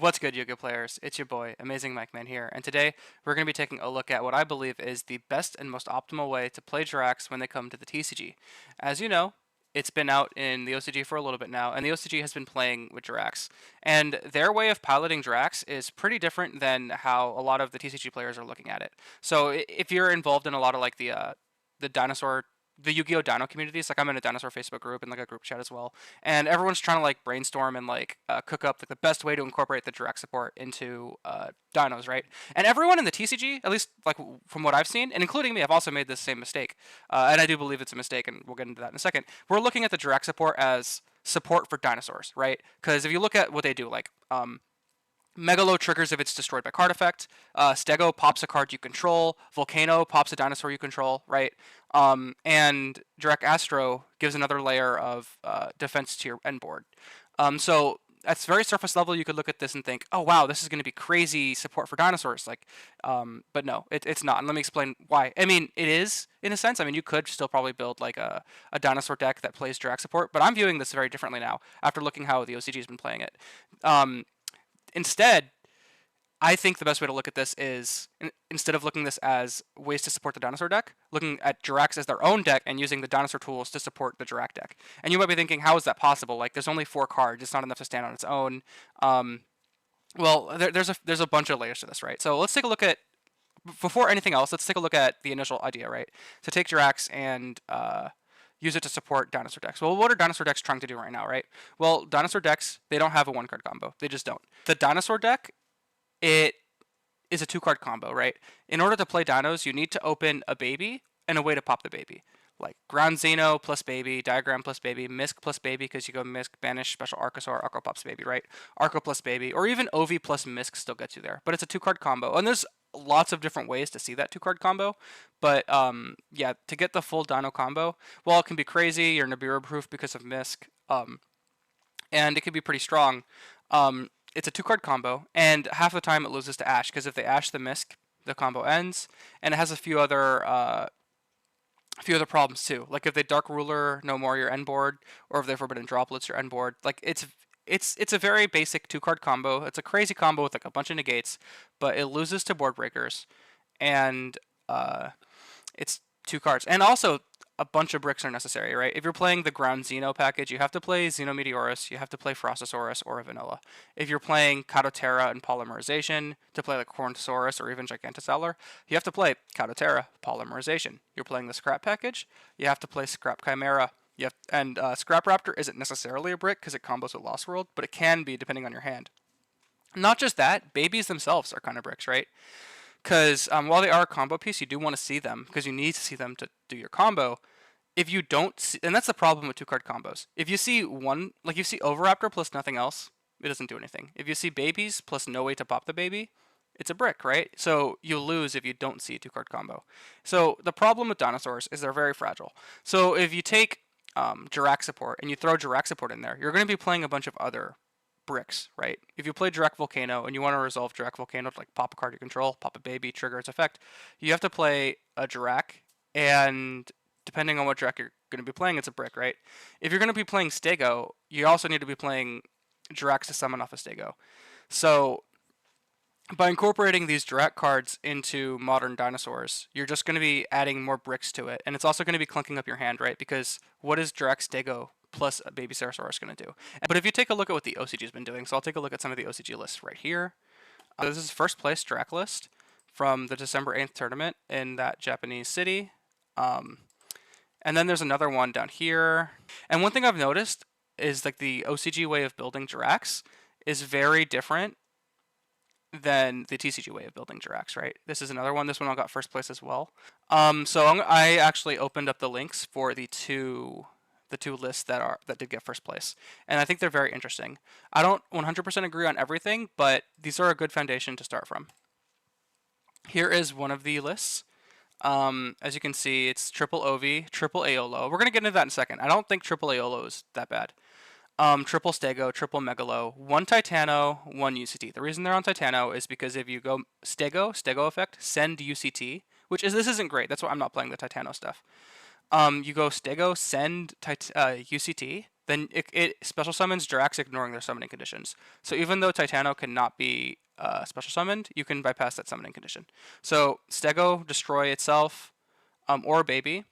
What's good, Yugioh players? It's your boy, Amazing Mike Man here, and today we're going to be taking a look at what I believe is the best and most optimal way to play Jurracs when they come to the TCG. As you know, it's been out in the OCG for a little bit now, and the OCG has been playing with Jurracs. And their way of piloting Jurracs is pretty different than how a lot of the TCG players are looking at it. So if you're involved in a lot of like the dinosaur the Yu-Gi-Oh Dino communities, like I'm in a dinosaur Facebook group and like a group chat as well, and everyone's trying to like brainstorm and like cook up like the best way to incorporate the direct support into dinos, right? And everyone in the TCG, at least like from what I've seen, and including me, I've also made this same mistake, and I do believe it's a mistake, and we'll get into that in a second. We're looking at the direct support as support for dinosaurs, right? Because if you look at what they do, like Megalo triggers if it's destroyed by card effect. Stego pops a card you control. Volcano pops a dinosaur you control, right? And Jurrac Astro gives another layer of defense to your end board. So that's very surface level. You could look at this and think, oh wow, this is going to be crazy support for dinosaurs. Like, but no, it's not. And let me explain why. I mean, it is in a sense. I mean, you could still probably build like a dinosaur deck that plays Jurrac support, but I'm viewing this very differently now after looking how the OCG has been playing it. Instead, I think the best way to look at this is instead of looking at this as ways to support the dinosaur deck, looking at Jurracs as their own deck and using the dinosaur tools to support the Jurrac deck. And you might be thinking, how is that possible? Like, there's only 4 cards; it's not enough to stand on its own. Well, there's a bunch of layers to this, right? So let's take a look at before anything else. Let's take a look at the initial idea, right? So take Jurracs and use it to support dinosaur decks. Well, what are dinosaur decks trying to do right now, right? Well, dinosaur decks, they don't have a 1-card combo. They just don't. The dinosaur deck, it is a 2-card combo, right? In order to play dinos, you need to open a baby and a way to pop the baby. Like Ground Dino plus baby, Diagram plus baby, Misk plus baby, because you go Misk, Banish, Special Archosaur, Arco pops baby, right? Arco plus baby, or even Ovi plus Misk still gets you there. But it's a 2-card combo. And there's lots of different ways to see that 2-card combo. But yeah, to get the full Dino combo, well, it can be crazy. You're Nibiru proof because of Misk. And it can be pretty strong. It's a 2-card combo, and half the time it loses to Ash, because if they Ash the Misk, the combo ends, and it has a few other problems too. Like if they Dark Ruler no more your end board, or if they Forbidden Droplets your end board. Like it's a very basic 2-card combo. It's a crazy combo with like a bunch of negates, but it loses to board breakers, and it's 2 cards. And also a bunch of bricks are necessary, right? If you're playing the Ground Xeno package, you have to play Xenometeorus, you have to play Frostosaurus or a Vanilla. If you're playing Cadoterra and Polymerization to play like Corntosaurus or even Gigantosaur, you have to play Cadoterra, Polymerization. You're playing the Scrap package, you have to play Scrap Chimera. Scrap Raptor isn't necessarily a brick because it combos with Lost World, but it can be depending on your hand. Not just that, babies themselves are kind of bricks, right? Because while they are a combo piece, you do want to see them because you need to see them to do your combo. If you don't see, and that's the problem with 2-card combos. If you see one, like you see Overraptor plus nothing else, it doesn't do anything. If you see babies plus no way to pop the baby, it's a brick, right? So you lose if you don't see a 2-card combo. So the problem with dinosaurs is they're very fragile. So if you take Jurrac support and you throw Jurrac support in there, you're going to be playing a bunch of other bricks, right? If you play Jurrac Volcano and you want to resolve Jurrac Volcano to like pop a card you control, pop a baby, trigger its effect, you have to play a Jurrac, and depending on what Jurrac you're going to be playing, it's a brick, right? If you're going to be playing Stego, you also need to be playing Jurracs to summon off a Stego. So by incorporating these Jurrac cards into modern dinosaurs, you're just going to be adding more bricks to it, and it's also going to be clunking up your hand, right? Because what is Jurrac Stego plus a baby Ceratosaurus going to do? But if you take a look at what the OCG has been doing, so I'll take a look at some of the OCG lists right here. This is first place Jurrac list from the December 8th tournament in that Japanese city. And then there's another one down here. And one thing I've noticed is like the OCG way of building Jurracs is very different than the TCG way of building Jurracs, right? This is another one. This one I got first place as well. I actually opened up the links for the two lists that did get first place, and I think they're very interesting. I don't 100% agree on everything, but these are a good foundation to start from. Here is one of the lists. As you can see, it's triple Ovi, triple Aolo. We're gonna get into that in a second. I don't think triple Aolo is that bad. Triple Stego, triple Megalo, 1 Titano, 1 UCT. The reason they're on Titano is because if you go Stego effect, send UCT, this isn't great. That's why I'm not playing the Titano stuff. You go Stego, send UCT. then it special summons Jurracs ignoring their summoning conditions. So even though Titano cannot be special summoned, you can bypass that summoning condition. So Stego, destroy itself, or baby,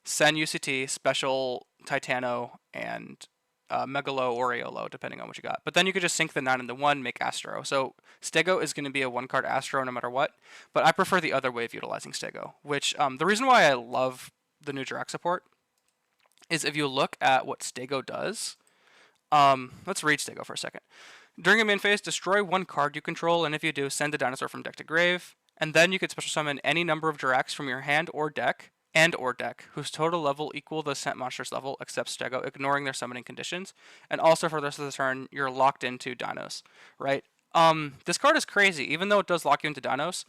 send UCT, special Titano, and Megalo or Aeolo, depending on what you got. But then you could just sink the 9 into 1, make Astro. So Stego is going to be a 1-card Astro no matter what, but I prefer the other way of utilizing Stego, which the reason why I love the new Jurrac support is if you look at what Stego does. Let's read Stego for a second. During a main phase, destroy 1 card you control, and if you do, send a dinosaur from deck to grave. And then you could special summon any number of Jurracs from your hand or deck, whose total level equal the sent monster's level except Stego, ignoring their summoning conditions. And also for the rest of the turn, you're locked into dinos, right? This card is crazy. Even though it does lock you into dinos,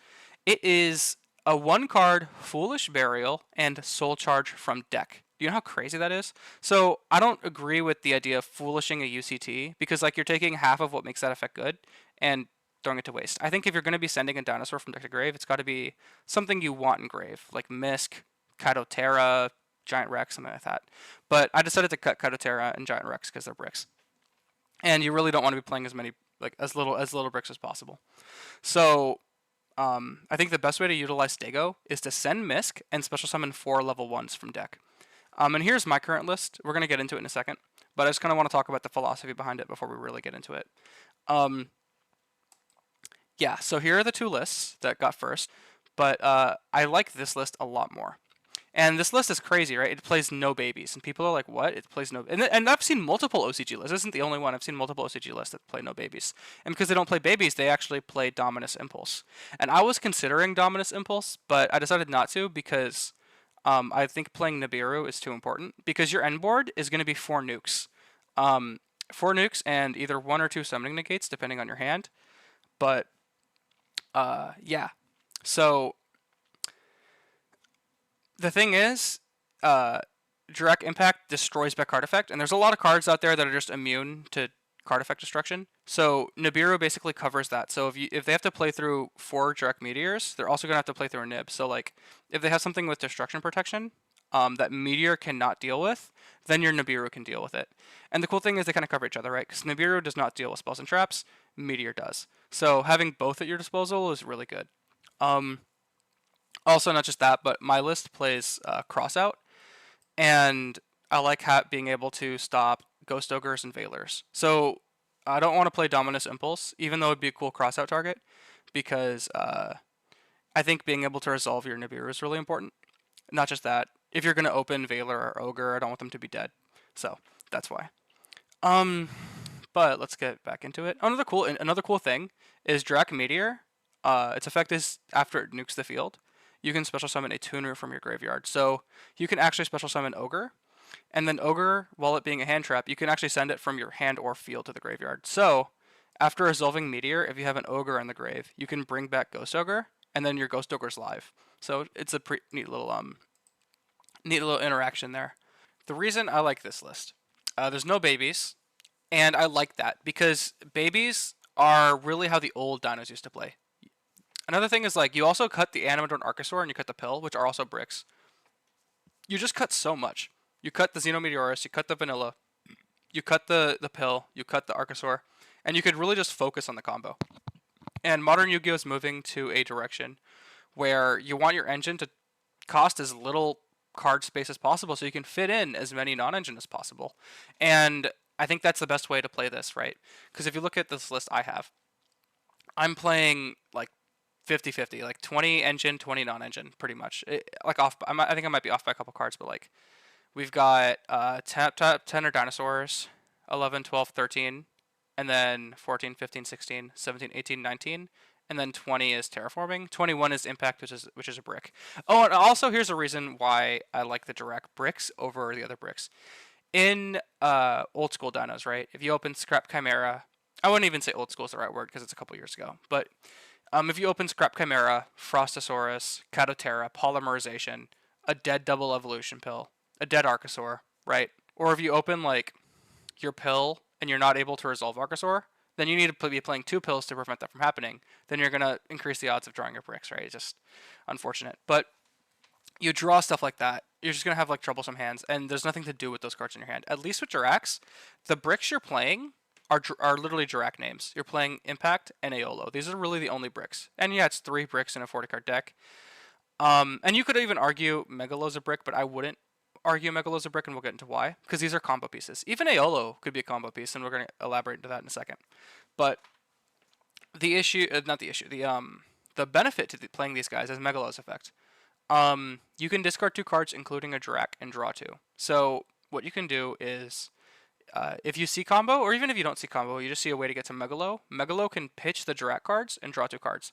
it is a 1-card Foolish Burial and Soul Charge from deck. Do you know how crazy that is? So I don't agree with the idea of foolishing a UCT, because like you're taking half of what makes that effect good and throwing it to waste. I think if you're going to be sending a dinosaur from deck to grave, it's got to be something you want in grave, like Misk, Kaitotera, Giant Rex, something like that. But I decided to cut Kaitotera and Giant Rex because they're bricks, and you really don't want to be playing as many, like as little bricks as possible. So I think the best way to utilize Stego is to send Misk and special summon 4 level 1s from deck. And here's my current list. We're going to get into it in a second, but I just kind of want to talk about the philosophy behind it before we really get into it. Yeah, so here are the 2 lists that got first, but I like this list a lot more. And this list is crazy, right? It plays no babies, and people are like, "What? It plays no?" And I've seen multiple OCG lists. This isn't the only one. I've seen multiple OCG lists that play no babies. And because they don't play babies, they actually play Dominus Impulse. And I was considering Dominus Impulse, but I decided not to because I think playing Nibiru is too important. Because your end board is going to be 4 nukes, 4 nukes and either 1 or 2 summoning negates depending on your hand. But yeah, so the thing is, Jurrac Impact destroys by card effect, and there's a lot of cards out there that are just immune to card effect destruction. So Nibiru basically covers that. So if they have to play through 4 Jurrac Meteors, they're also gonna have to play through a Nib. So like if they have something with destruction protection that Meteor cannot deal with, then your Nibiru can deal with it. And the cool thing is they kind of cover each other, right? Because Nibiru does not deal with spells and traps, Meteor does. So having both at your disposal is really good. Also, not just that, but my list plays Crossout, and I like being able to stop Ghost Ogres and Veilers. So I don't want to play Dominus Impulse, even though it'd be a cool Crossout target, because I think being able to resolve your Nibiru is really important. Not just that, if you're going to open Veiler or Ogre, I don't want them to be dead. So that's why. But let's get back into it. Another cool thing is Jurrac Meteor. Its effect is after it nukes the field, you can special summon a tuner from your graveyard. So you can actually special summon Ogre, and then Ogre, while it being a hand trap, you can actually send it from your hand or field to the graveyard. So after resolving Meteor, if you have an Ogre in the grave, you can bring back Ghost Ogre, and then your Ghost Ogre's live. So it's a neat little interaction there. The reason I like this list, there's no babies, and I like that because babies are really how the old dinos used to play. Another thing is, like, you also cut the Animadorn Archosaur and you cut the Pill, which are also bricks. You just cut so much. You cut the Xenometeorus, you cut the Vanilla, you cut the Pill, you cut the Archosaur, and you could really just focus on the combo. And modern Yu-Gi-Oh! Is moving to a direction where you want your engine to cost as little card space as possible so you can fit in as many non-engine as possible. And I think that's the best way to play this, right? Because if you look at this list I have, I'm playing like 50-50, like 20 engine, 20 non-engine, pretty much. I think I might be off by a couple cards, but like we've got 10 are dinosaurs, 11, 12, 13, and then 14, 15, 16, 17, 18, 19, and then 20 is terraforming. 21 is impact, which is a brick. Oh, and also here's a reason why I like the Jurrac bricks over the other bricks. In old school dinos, right? If you open Scrap Chimera, I wouldn't even say old school is the right word because it's a couple years ago, but if you open Scrap Chimera, Frostosaurus, Kaitotera, Polymerization, a dead double evolution pill, a dead Archosaur, right? Or if you open like your pill and you're not able to resolve Archosaur, then you need to be playing 2 pills to prevent that from happening. Then you're gonna increase the odds of drawing your bricks, right? It's just unfortunate. But you draw stuff like that, you're just gonna have like troublesome hands, and there's nothing to do with those cards in your hand. At least with Jurracs, the bricks you're playing are literally Jurrac names. You're playing Impact and Aolo. These are really the only bricks. And yeah, it's 3 bricks in a 40 card deck. And you could even argue Megalo's a brick, but I wouldn't argue Megalo's a brick, and we'll get into why. Because these are combo pieces. Even Aolo could be a combo piece, and we're gonna elaborate into that in a second. But the issue, not the issue, the benefit to playing these guys is Megalo's effect. You can discard 2 cards, including a Jurrac, and draw 2. So what you can do is, if you see combo, or even if you don't see combo, you just see a way to get to Megalo. Megalo can pitch the Jurrac cards and draw 2 cards.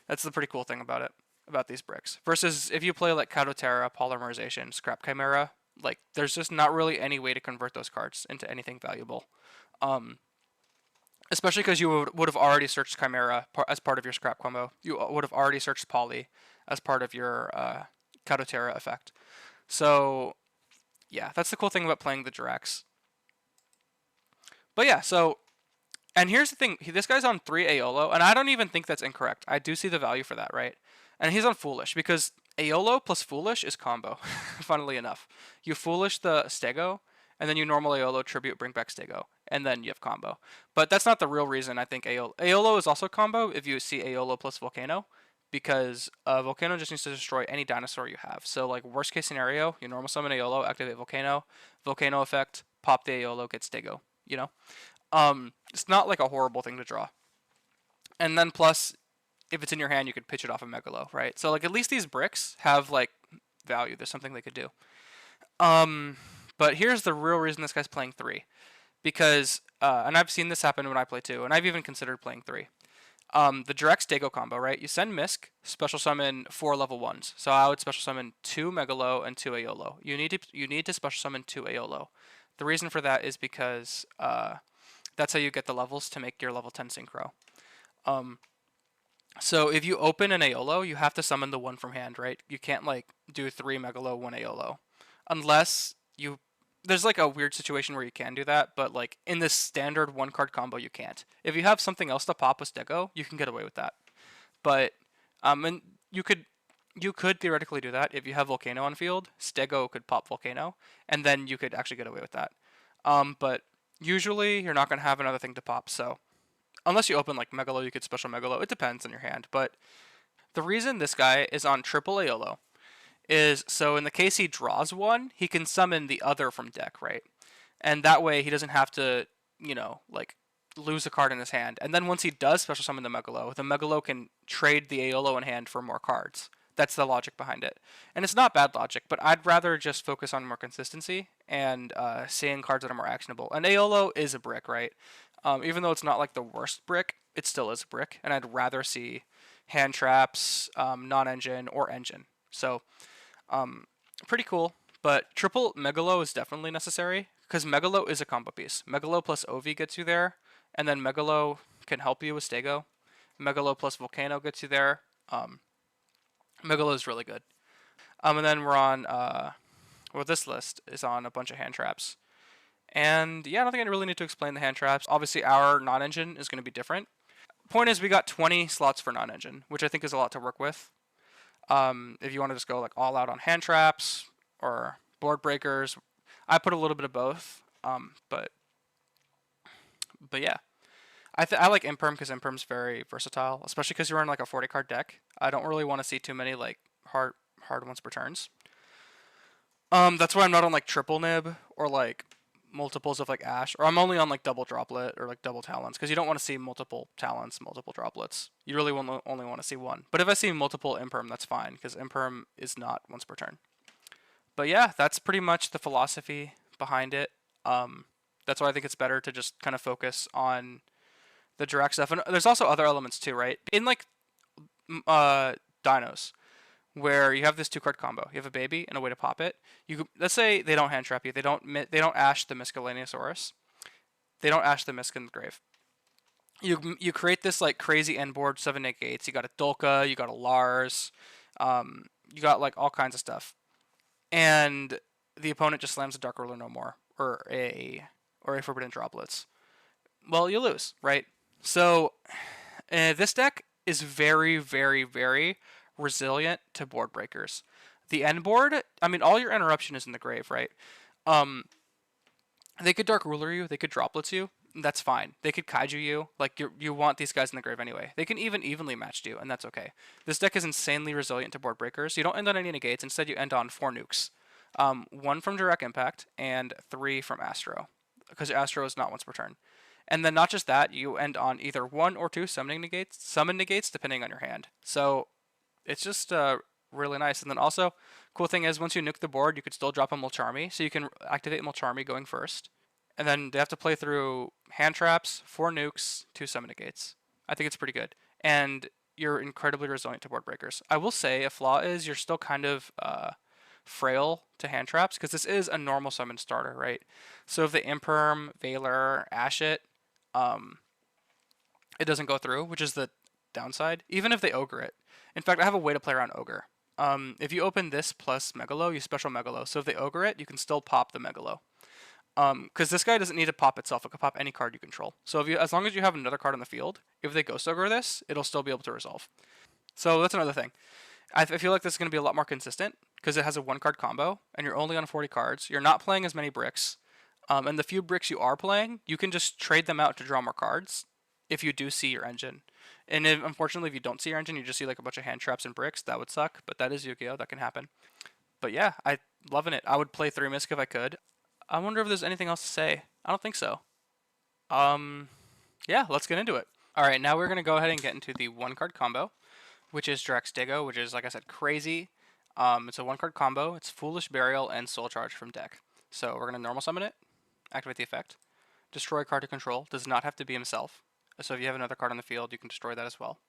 That's the pretty cool thing about it, about these bricks. Versus if you play like Kadoterra, Polymerization, Scrap Chimera, like there's just not really any way to convert those cards into anything valuable. Um, Especially because you would have already searched Chimera as part of your Scrap combo. You would have already searched Poly as part of your Kadoterra effect. So yeah, that's the cool thing about playing the Jurracs. But yeah, so and here's the thing: this guy's on 3 Aolo, and I don't even think that's incorrect. I do see the value for that, right? And he's on Foolish because Aolo plus Foolish is combo. Funnily enough, you Foolish the Stego, and then you normal Aolo tribute bring back Stego, and then you have combo. But that's not the real reason I think Aolo is also combo if you see Aolo plus Volcano, because Volcano just needs to destroy any dinosaur you have. So like worst case scenario, you normal summon Aolo, activate Volcano, Volcano effect, pop the Aolo, get Stego. You know, it's not like a horrible thing to draw. And then plus, if it's in your hand, you could pitch it off of Megalo, right? So like at least these bricks have like value. There's something they could do. Um, but here's the real reason this guy's playing 3, because and I've seen this happen when I play too, and I've even considered playing 3. The direct Stego combo, right? You send Misk, special summon 4 level 1s. So I would special summon 2 Megalo and 2 Aolo. You need to special summon 2 Aolo. The reason for that is because that's how you get the levels to make your level 10 synchro. Um, so if you open an Aolo, you have to summon the one from hand, right? You can't like do 3 Megalo, 1 Aolo, unless you. There's like a weird situation where you can do that, but like in this standard 1 card combo, you can't. If you have something else to pop with Stego, you can get away with that. But and you could theoretically do that if you have Volcano on field. Stego could pop Volcano, and then you could actually get away with that. But usually you're not gonna have another thing to pop, so unless you open like Megalo, you could special Megalo. It depends on your hand. But the reason this guy is on triple Aolo is so in the case he draws one, he can summon the other from deck, right? And that way he doesn't have to, like lose a card in his hand. And then once he does special summon the Megalo can trade the Aolo in hand for more cards. That's the logic behind it. And it's not bad logic, but I'd rather just focus on more consistency and seeing cards that are more actionable. And Aolo is a brick, right? Even though it's not like the worst brick, it still is a brick. And I'd rather see hand traps, non-engine, or engine. So um, pretty cool. But triple Megalo is definitely necessary because Megalo is a combo piece. Megalo plus Ovi gets you there, and then Megalo can help you with Stego. Megalo plus Volcano gets you there. Megalo is really good. And then we're on, well, this list is on a bunch of hand traps. And yeah, I don't think I really need to explain the hand traps. Obviously, our non-engine is going to be different. Point is, we got 20 slots for non-engine, which I think is a lot to work with. If you want to just go like all out on hand traps or board breakers, I put a little bit of both. But yeah, I like Imperm because Imperm's very versatile, especially because you're in like a 40 card deck. I don't really want to see too many like hard ones per turns. That's why I'm not on like triple nib or like multiples of like Ash, or I'm only on like double droplet or like double talents because you don't want to see multiple talents, multiple droplets. You really only want to see one. But if I see multiple Imperm, that's fine because Imperm is not once per turn. But yeah, that's pretty much the philosophy behind it. That's why I think it's better to just kind of focus on the direct stuff. And there's also other elements too, right? In like dinos, where you have this 2 card combo. You have a baby and a way to pop it. Let's say they don't hand trap you. They don't ash the Miscellaneousaurus. They don't ash the Misk in the grave. You create this like crazy end board 7 negates. You got a Dolka, you got a Lars, you got like all kinds of stuff, and the opponent just slams a Dark Ruler no more or a Forbidden Droplets. Well, you lose, right? So this deck is very, very, very resilient to board breakers. The end board, I mean, all your interruption is in the grave, right? Um, they could Dark Ruler you, they could Droplets you. That's fine. They could Kaiju you. Like you want these guys in the grave anyway. They can even evenly match you, and that's okay. This deck is insanely resilient to board breakers. You don't end on any negates. Instead, you end on 4 nukes. One from Jurrac Impact and 3 from Astro, because Astro is not once per turn. And then not just that, you end on either 1 or 2 summon negates depending on your hand. So it's just really nice. And then also, cool thing is once you nuke the board, you could still drop a Mulcharmy, so you can activate Mulcharmy going first. And then they have to play through hand traps, 4 nukes, 2 summon negates. I think it's pretty good. And you're incredibly resilient to board breakers. I will say a flaw is you're still kind of frail to hand traps because this is a normal summon starter, right? So if the Imperm, Valor, Ashit, it doesn't go through, which is the downside. Even if they ogre it. In fact, I have a way to play around ogre. If you open this plus Megalo, you special Megalo. So if they ogre it, you can still pop the Megalo. Because this guy doesn't need to pop itself. It can pop any card you control. So as long as you have another card on the field, if they Ghost Ogre this, it'll still be able to resolve. So that's another thing. I feel like this is going to be a lot more consistent because it has a 1-card combo, and you're only on 40 cards. You're not playing as many bricks. And the few bricks you are playing, you can just trade them out to draw more cards if you do see your engine. And unfortunately, if you don't see your engine, you just see like a bunch of hand traps and bricks. That would suck, but that is Yu-Gi-Oh! That can happen. But yeah, I'm loving it. I would play 3 Misk if I could. I wonder if there's anything else to say. I don't think so. Yeah, let's get into it. All right, now we're going to go ahead and get into the 1-card combo, which is Jurrac Deck, which is, like I said, crazy. It's a 1-card combo. It's Foolish Burial and Soul Charge from deck. So we're going to normal summon it, activate the effect. Destroy card to control. Does not have to be himself. So if you have another card on the field, you can destroy that as well.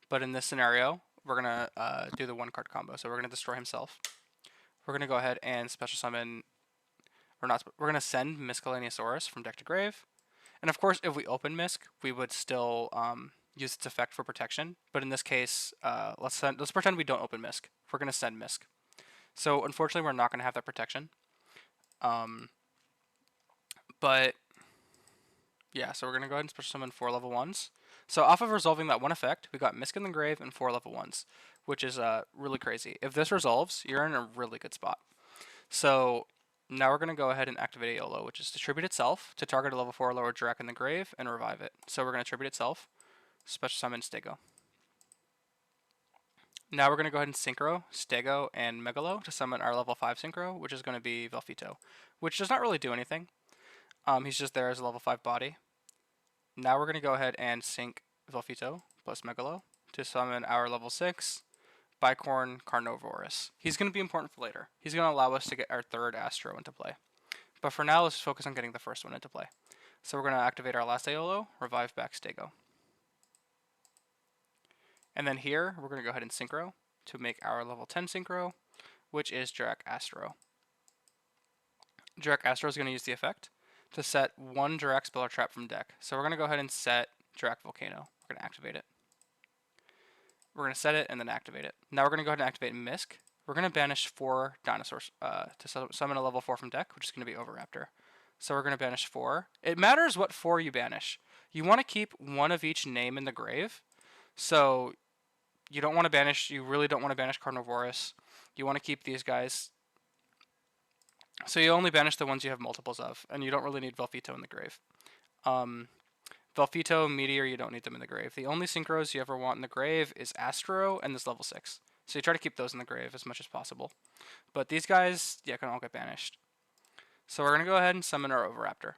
But in this scenario, we're going to do the 1-card combo. So we're going to destroy himself. We're going to go ahead and special summon, or not, we're going to send Miscellaneousaurus from deck to grave. And of course, if we open Misk, we would still use its effect for protection. But in this case, let's pretend we don't open Misk. We're going to send Misk. So unfortunately, we're not going to have that protection. But yeah, so we're going to go ahead and special summon 4 level 1s. So off of resolving that one effect, we got Misk in the grave and 4 level 1s, which is really crazy. If this resolves, you're in a really good spot. So now we're going to go ahead and activate a YOLO, which is to tribute itself to target a level 4 or lower Jurrac in the grave and revive it. So we're going to tribute itself, special summon Stego. Now we're going to go ahead and Synchro, Stego, and Megalo to summon our level 5 Synchro, which is going to be Velfito, which does not really do anything. He's just there as a level 5 body. Now we're going to go ahead and sync Velfito plus Megalo to summon our level 6 Bicorn Carnovorous. He's going to be important for later. He's going to allow us to get our 3rd Astro into play. But for now, let's focus on getting the first one into play. So we're going to activate our last Aolo, revive back Stego. And then here, we're going to go ahead and Synchro to make our level 10 Synchro, which is Jurrac Astro. Jurrac Astro is going to use the effect to set 1 Jurrac Spell or Trap from deck. So we're going to go ahead and set Jurrac Volcano. We're going to activate it. We're going to set it and then activate it. Now we're going to go ahead and activate Misk. We're going to banish 4 dinosaurs to summon a level 4 from deck, which is going to be Overraptor. So we're going to banish 4. It matters what 4 you banish. You want to keep 1 of each name in the grave. So you don't want to banish, you really don't want to banish Carnovorous. You want to keep these guys. So you only banish the ones you have multiples of, and you don't really need Velfito in the grave. Velfito, Meteor, you don't need them in the grave. The only synchros you ever want in the grave is Astro and this level 6. So you try to keep those in the grave as much as possible. But these guys, yeah, can all get banished. So we're going to go ahead and summon our Overraptor.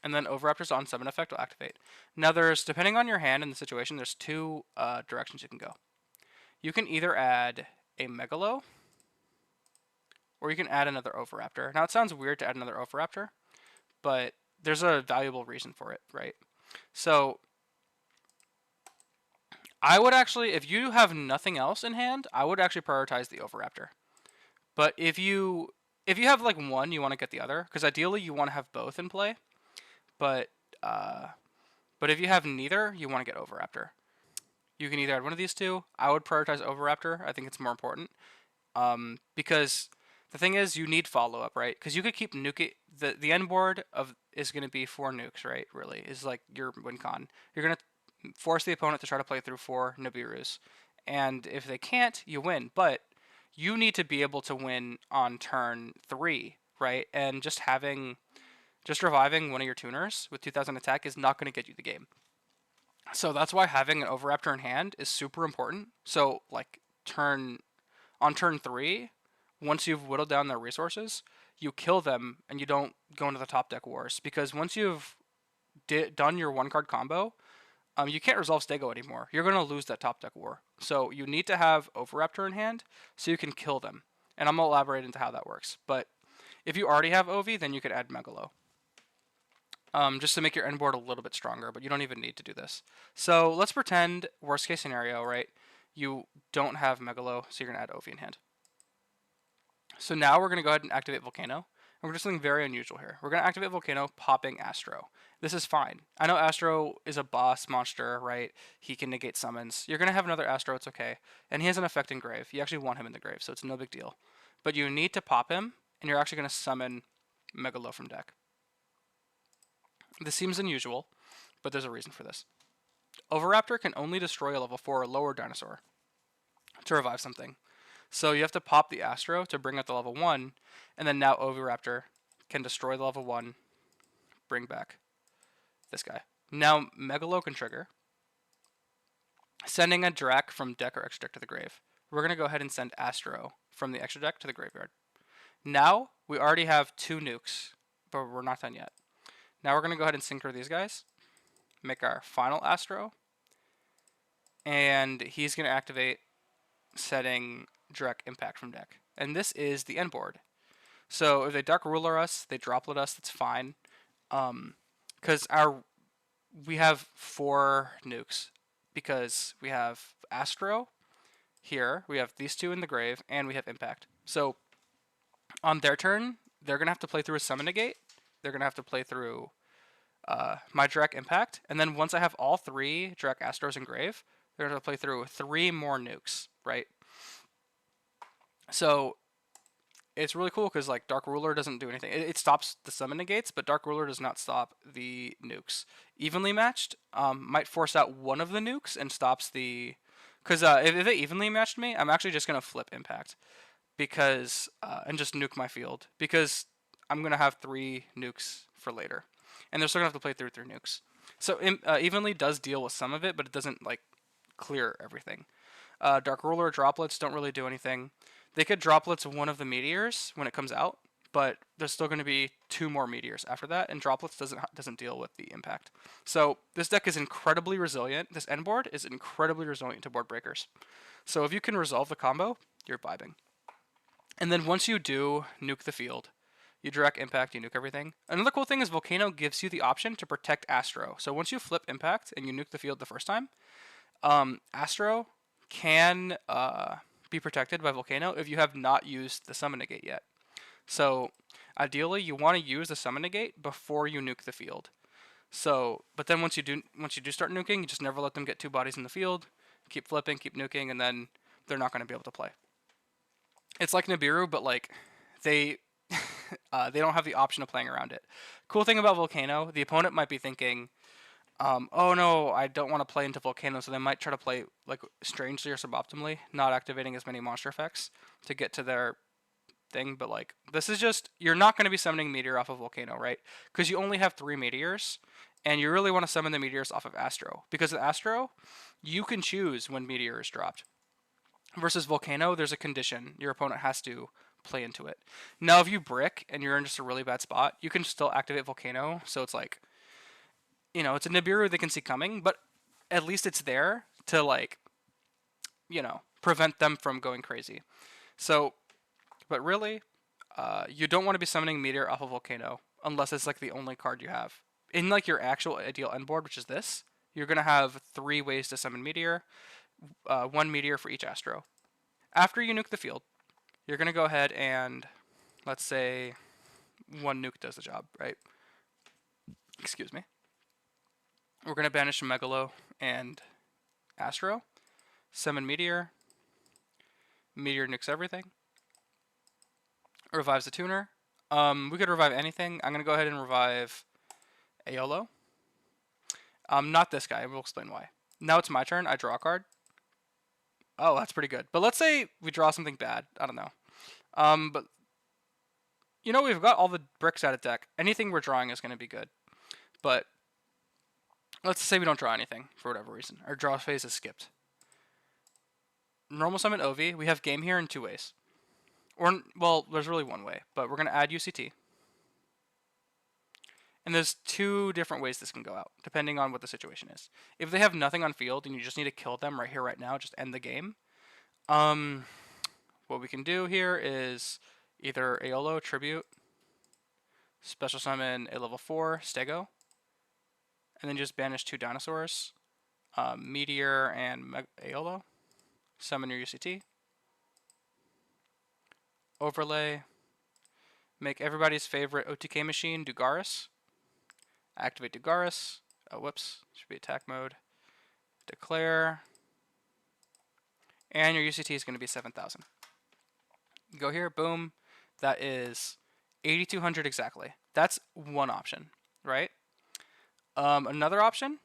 And then Overraptor's on summon effect will activate. Now there's, depending on your hand and the situation, there's 2 directions you can go. You can either add a Megalo, or you can add another Overraptor. Now it sounds weird to add another Overraptor, but there's a valuable reason for it, right? So I would actually, if you have nothing else in hand, I would actually prioritize the Overraptor. But if you have like one, you want to get the other, because ideally you want to have both in play. But if you have neither, you want to get Overraptor. You can either add one of these 2. I would prioritize Overraptor. I think it's more important. Because the thing is, you need follow-up, right? Because you could keep nuke the end board is going to be 4 nukes, right? Really, is like your win con. You're going to force the opponent to try to play through 4 Nibirus, And if they can't, you win. But you need to be able to win on turn 3, right? And just reviving one of your tuners with 2000 attack is not going to get you the game. So that's why having an Overraptor in hand is super important. So like on turn 3, once you've whittled down their resources, you kill them and you don't go into the top deck wars, because once you've done your one card combo, you can't resolve Stego anymore. You're going to lose that top deck war. So you need to have Overraptor in hand so you can kill them. And I'm going to elaborate into how that works. But if you already have Ovi, then you could add Megalo. Just to make your end board a little bit stronger, but you don't even need to do this. So let's pretend, worst case scenario, right? You don't have Megalo, so you're going to add Ovi in hand. So now we're going to go ahead and activate Volcano. And we're going to do something very unusual here. We're going to activate Volcano, popping Astro. This is fine. I know Astro is a boss monster, right? He can negate summons. You're going to have another Astro, it's okay. And he has an effect in Grave. You actually want him in the Grave, so it's no big deal. But you need to pop him, and you're actually going to summon Megalo from deck. This seems unusual, but there's a reason for this. Overraptor can only destroy a level 4 or lower dinosaur to revive something. So you have to pop the Astro to bring up the level 1, and then now Overraptor can destroy the level 1, bring back this guy. Now Megalo can trigger, sending a Jurrac from deck or extra deck to the grave. We're going to go ahead and send Astro from the extra deck to the graveyard. Now we already have 2 nukes, but we're not done yet. Now we're going to go ahead and synchro these guys, make our final Astro, and he's going to activate, setting Jurrac Impact from deck. And this is the end board. So if they Dark Ruler us, they Droplet us, that's fine. Because we have 4 nukes, because we have Astro here, we have these 2 in the grave, and we have Impact. So on their turn, they're going to have to play through a Summon Negate. They're going to have to play through my Jurrac Impact. And then once I have all 3 Jurrac Astros in grave, they're going to play through 3 more nukes, right? So it's really cool because like Dark Ruler doesn't do anything. It stops the Summon Negates, but Dark Ruler does not stop the nukes. Evenly matched might force out one of the nukes and stops the... Because if it evenly matched me, I'm actually just going to flip Impact, because and just nuke my field, because I'm going to have 3 nukes for later. And they're still going to have to play through 3 nukes. So evenly does deal with some of it, but it doesn't like clear everything. Dark Ruler droplets don't really do anything. They could droplets one of the meteors when it comes out, but there's still going to be 2 more meteors after that, and droplets doesn't deal with the impact. So this deck is incredibly resilient. This end board is incredibly resilient to board breakers. So if you can resolve the combo, you're vibing. And then once you do nuke the field, you Jurrac Impact, you nuke everything. Another cool thing is Volcano gives you the option to protect Astro. So once you flip Impact and you nuke the field the first time, Astro can be protected by Volcano if you have not used the Summon Negate yet. So ideally, you want to use the Summon Negate before you nuke the field. So, but then once you do start nuking, you just never let them get 2 bodies in the field. Keep flipping, keep nuking, and then they're not going to be able to play. It's like Nibiru, but like they don't have the option of playing around it. Cool thing about Volcano, the opponent might be thinking, oh no, I don't want to play into Volcano, so they might try to play like strangely or suboptimally, not activating as many monster effects to get to their thing. But like, this is just, you're not going to be summoning Meteor off of Volcano, right? Because you only have 3 Meteors, and you really want to summon the Meteors off of Astro. Because with Astro, you can choose when Meteor is dropped. Versus Volcano, there's a condition. Your opponent has to play into it. Now, if you brick and you're in just a really bad spot, you can still activate Volcano, so it's like, you know, it's a Nibiru they can see coming, but at least it's there to, like, you know, prevent them from going crazy. So, but really, you don't want to be summoning Meteor off of Volcano unless it's, like, the only card you have. In, like, your actual ideal end board, which is this, you're going to have 3 ways to summon Meteor, 1 Meteor for each Astro. After you nuke the field, you're going to go ahead and, let's say, 1 nuke does the job, right? Excuse me. We're going to banish Megalo and Astro, summon Meteor, Meteor nukes everything, revives the tuner. We could revive anything. I'm going to go ahead and revive Aolo. Not this guy, we'll explain why. Now it's my turn, I draw a card. Oh, that's pretty good. But let's say we draw something bad. I don't know. But we've got all the bricks out of deck. Anything we're drawing is going to be good. But let's say we don't draw anything for whatever reason. Our draw phase is skipped. Normal summon Ovi. We have game here in 2 ways. Or, well, there's really 1 way. But we're going to add UCT. And there's 2 different ways this can go out, depending on what the situation is. If they have nothing on field and you just need to kill them right here, right now, just end the game. What we can do here is either Aolo, Tribute, special summon a level 4, Stego, and then just banish 2 dinosaurs, Meteor and Aolo, summon your UCT, overlay, make everybody's favorite OTK machine, Dugaris, activate Dugaris, whoops, should be attack mode, declare, and your UCT is going to be 7,000. Go here, boom, that is 8,200 exactly. That's one option, right? Another option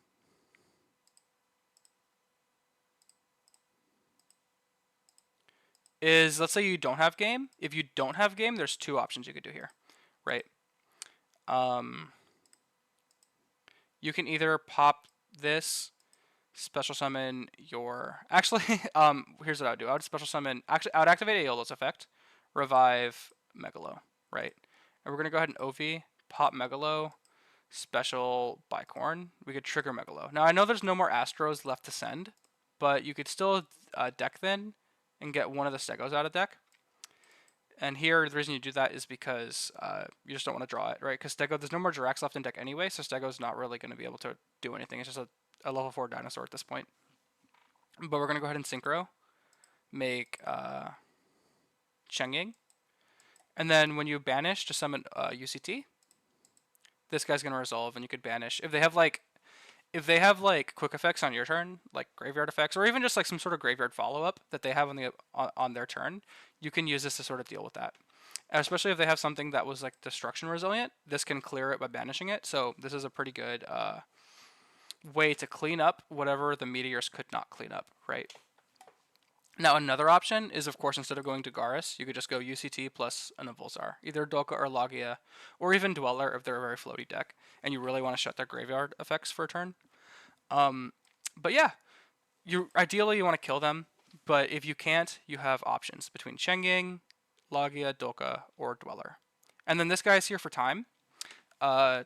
is, let's say you don't have game. If you don't have game, there's 2 options you could do here, right? You can either pop this, special summon your... Actually, here's what I would do. I would special summon... Actually, I would activate Aeolo's effect, revive Megalo, right? And we're going to go ahead and OV, pop Megalo, special Bicorn. We could trigger Megalo. Now, I know there's no more Astros left to send, but you could still deck then and get one of the Stegos out of deck. And here, the reason you do that is because you just don't want to draw it, right? Because Stego, there's no more Jurracs left in deck anyway, so Stego's not really going to be able to do anything. It's just a level 4 dinosaur at this point. But we're going to go ahead and Synchro, make Cheng-Ying, and then when you banish to summon UCT, this guy's going to resolve, and you could banish. If they have like quick effects on your turn, like graveyard effects, or even just like some sort of graveyard follow-up that they have on their turn, you can use this to sort of deal with that. And especially if they have something that was like destruction resilient, this can clear it by banishing it. So this is a pretty good way to clean up whatever the meteors could not clean up, right? Now another option is, of course, instead of going to Garis, you could just go UCT plus an Volzar, either Dolka or Logia, or even Dweller if they're a very floaty deck, and you really want to shut their graveyard effects for a turn. But yeah, ideally you want to kill them, but if you can't, you have options between Cheng-Ying, Logia, Dolka, or Dweller. And then this guy's here for time, and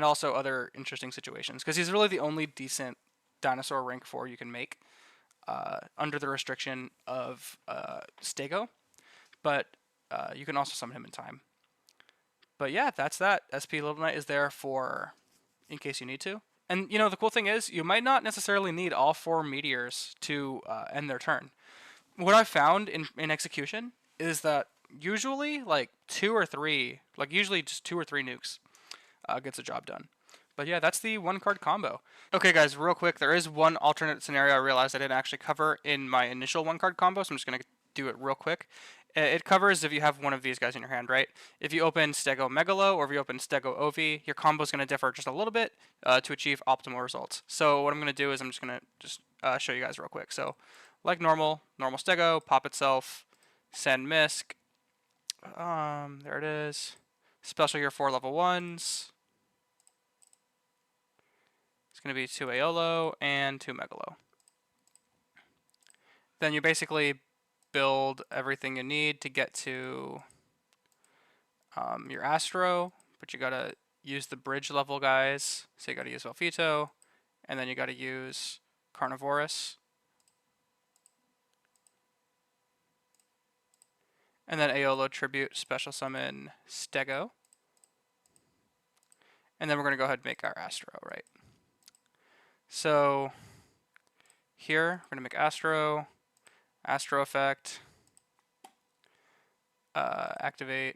also other interesting situations, because he's really the only decent dinosaur rank 4 you can make under the restriction of Stego, but you can also summon him in time. But yeah, that's that. SP Little Knight is there for in case you need to. And the cool thing is, you might not necessarily need all 4 meteors to end their turn. What I've found in execution is that usually like 2 or 3, like usually just 2 or 3 nukes gets the job done. But yeah, that's the 1-card combo. Okay guys, real quick, there is one alternate scenario I realized I didn't actually cover in my initial 1-card combo, so I'm just going to do it real quick. It covers if you have one of these guys in your hand, right? If you open Stego Megalo or if you open Stego Ovi, your combo is going to differ just a little bit to achieve optimal results. So what I'm going to do is I'm just going to show you guys real quick. So like normal Stego, pop itself, send Misk. There it is. Special your 4 level 1s. It's going to be 2 Aolo and 2 Megalo. Then you basically build everything you need to get to your Astro, but you gotta use the bridge level guys. So you gotta use Velfito, and then you gotta use Carnivorous. And then Aolo Tribute, special summon Stego. And then we're gonna go ahead and make our Astro, right? So here, we're gonna make Astro effect, activate,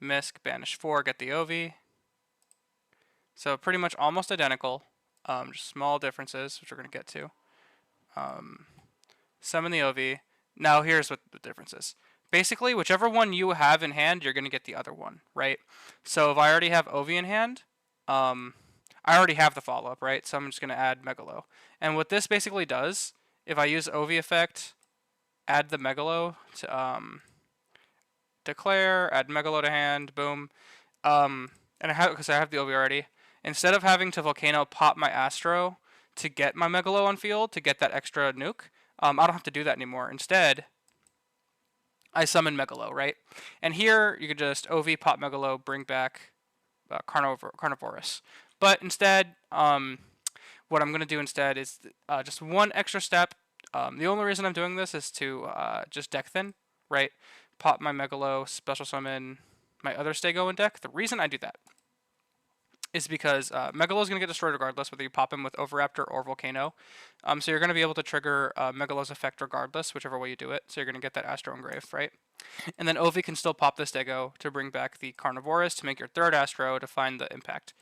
Misk, banish 4, get the Ovi. So pretty much almost identical, just small differences, which we're going to get to. Summon the Ovi. Now here's what the difference is. Basically, whichever one you have in hand, you're going to get the other one, right? So if I already have Ovi in hand, I already have the follow-up, right? So I'm just going to add Megalo. And what this basically does if I use OV effect, add the Megalo to declare, add Megalo to hand, boom. And I have because I have the OV already. Instead of having to Volcano pop my Astro to get my Megalo on field to get that extra nuke, I don't have to do that anymore. Instead, I summon Megalo, right? And here you could just OV pop Megalo, bring back Carnivorous. But instead, what I'm going to do instead is just one extra step. The only reason I'm doing this is to just deck thin, right? Pop my Megalo, special summon my other Stego in deck. The reason I do that is because Megalo is going to get destroyed regardless, whether you pop him with Overraptor or Volcano. So you're going to be able to trigger Megalo's effect regardless, whichever way you do it. So you're going to get that Astro Engrave, right? And then Ovi can still pop the Stego to bring back the Carnivorous to make your third Astro to find the impact.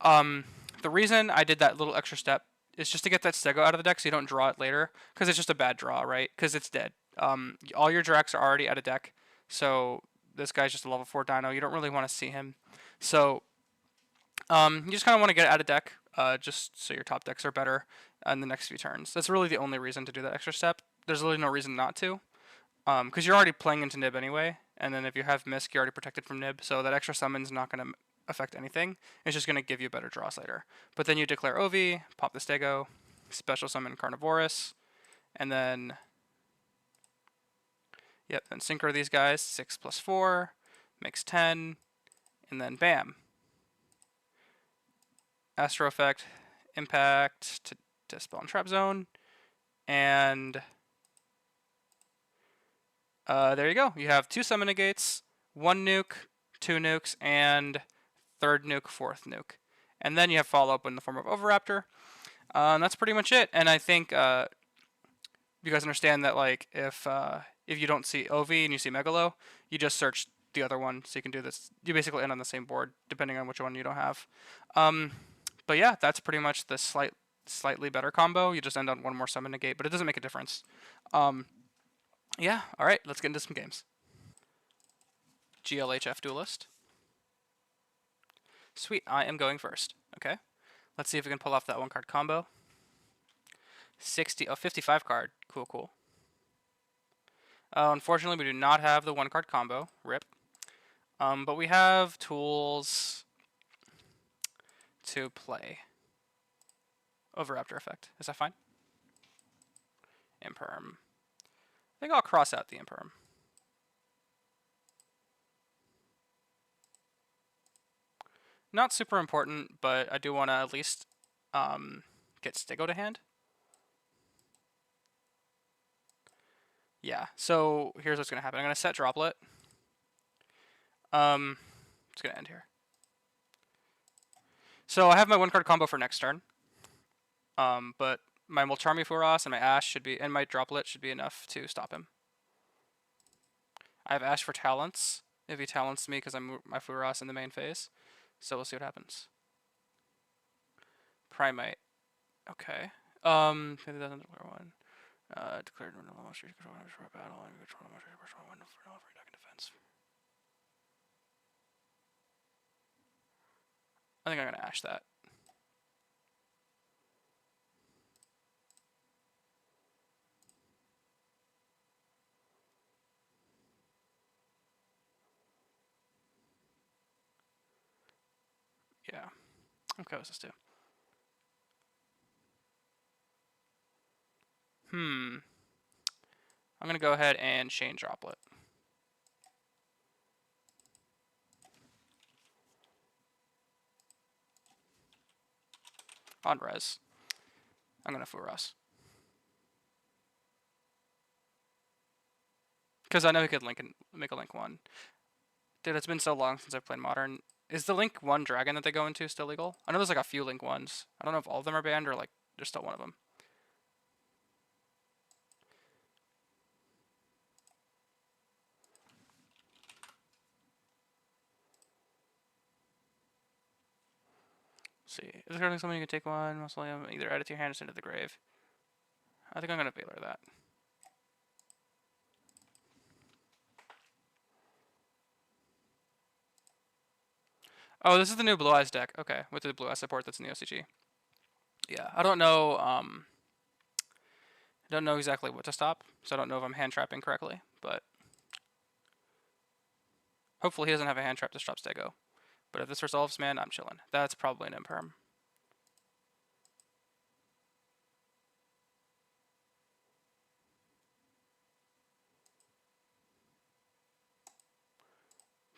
The reason I did that little extra step is just to get that Stego out of the deck so you don't draw it later, because it's just a bad draw, right? Because it's dead. All your Jurracs are already out of deck, so this guy's just a level 4 Dino. You don't really want to see him. So you just kind of want to get it out of deck, just so your top decks are better in the next few turns. That's really the only reason to do that extra step. There's really no reason not to, because you're already playing into Nib anyway, and then if you have Misk, you're already protected from Nib, so that extra summon's not going to affect anything. It's just going to give you better draws later. But then you declare OV, pop the Stego, special summon Carnivorous, and then, yep, then synchro these guys, 6 plus 4, makes 10, and then bam. Astro Effect, Impact to Dispel and Trap Zone, and there you go. You have 2 summon negates, 1 nuke, 2 nukes, and third nuke, fourth nuke. And then you have follow-up in the form of Overraptor. And that's pretty much it. And I think you guys understand that, like, if you don't see OV and you see Megalo, you just search the other one, so you can do this. You basically end on the same board, depending on which one you don't have. But yeah, that's pretty much the slightly better combo. You just end on one more summon negate, but it doesn't make a difference. Yeah, alright, let's get into some games. GLHF Duelist. Sweet, I am going first. Okay, let's see if we can pull off that 1-card combo. 55 card. Cool, cool. Unfortunately, we do not have the 1-card combo. RIP. But we have tools to play. Overraptor effect. Is that fine? Imperm. I think I'll cross out the Imperm. Not super important, but I do want to at least get Stego to hand. Yeah, so here's what's going to happen. I'm going to set Droplet. It's going to end here. So I have my 1-card combo for next turn. But my Molcharmi Furos and my Ash should be, and my Droplet should be enough to stop him. I have Ash for Talents, if he talents me because I'm my Furos in the main phase. So we'll see what happens. Primate. Okay. Maybe that doesn't declare one. Declared when the monster you control for a battle and you control the monster you control one for no free deck in defense. I think I'm gonna Ash that. Yeah. Okay, what's this do? I'm gonna go ahead and chain Droplet. On res. I'm gonna Furos. Because I know he could make a Link 1. Dude, it's been so long since I've played Modern. Is the Link 1 dragon that they go into still legal? I know there's like a few Link 1s. I don't know if all of them are banned or like there's still one of them. Let's see. Is there something you can take one? Mostly either add it to your hand or send it to the grave. I think I'm gonna Veiler that. Oh, this is the new Blue Eyes deck. Okay, with the Blue Eyes support that's in the OCG. Yeah, I don't know. Don't know exactly what to stop, so I don't know if I'm hand trapping correctly, but hopefully he doesn't have a hand trap to stop Stego. But if this resolves, man, I'm chilling. That's probably an imperm.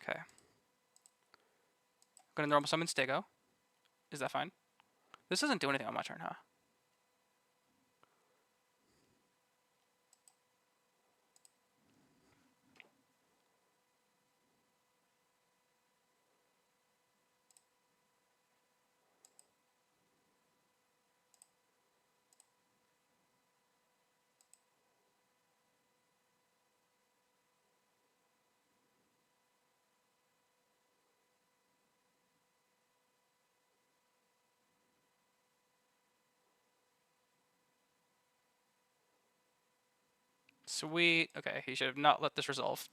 Okay. I'm gonna normal summon Stego. Is that fine? This doesn't do anything on my turn, huh? Sweet. Okay, he should have not let this resolve.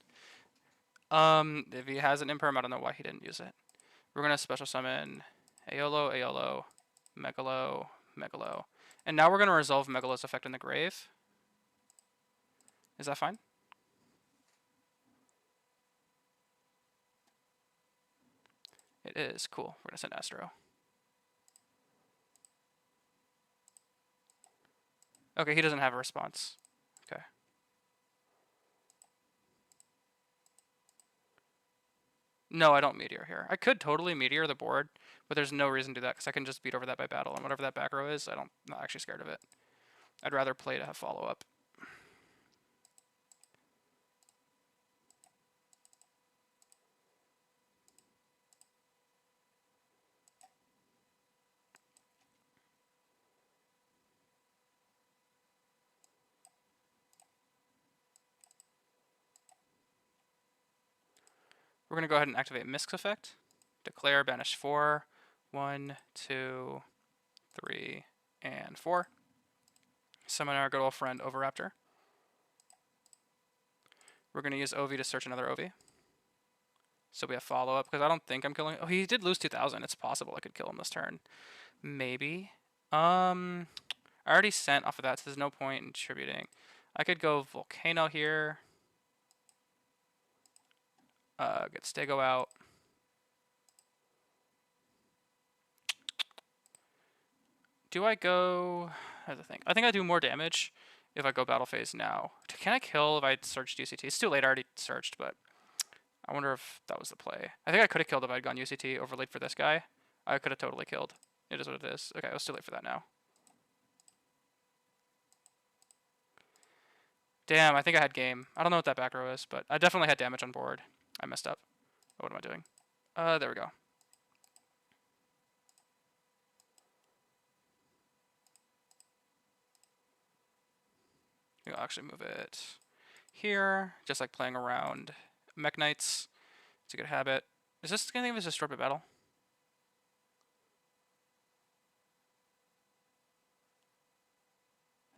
If he has an imperm, I don't know why he didn't use it. We're gonna special summon Aeolo, Aeolo, Megalo, Megalo. And now we're gonna resolve Megalo's effect in the grave. Is that fine? It is. Cool. We're gonna send Astro. Okay, he doesn't have a response. Okay. No, I don't Meteor here. I could totally Meteor the board, but there's no reason to do that because I can just beat over that by battle. And whatever that back row is, I'm not actually scared of it. I'd rather play to have follow-up. We're going to go ahead and activate Misk's effect. Declare, banish 4. 1, 2, 3, and 4. Summon our good old friend Overraptor. We're going to use Ovi to search another Ovi. So we have follow-up, because I don't think I'm killing... Oh, he did lose 2,000. It's possible I could kill him this turn. Maybe. I already sent off of that, so there's no point in tributing. I could go Volcano here. Get Stego out. Do I go... Here's the thing. I think I do more damage if I go battle phase now. Can I kill if I searched UCT? It's too late. I already searched, but I wonder if that was the play. I think I could have killed if I'd gone UCT overlaid for this guy. I could have totally killed. It is what it is. Okay, it was too late for that now. Damn, I think I had game. I don't know what that back row is, but I definitely had damage on board. I messed up. Oh, what am I doing? There we go. I'll actually move it here, just like playing around Mech Knights. It's a good habit. Is this anything of this disruptive battle?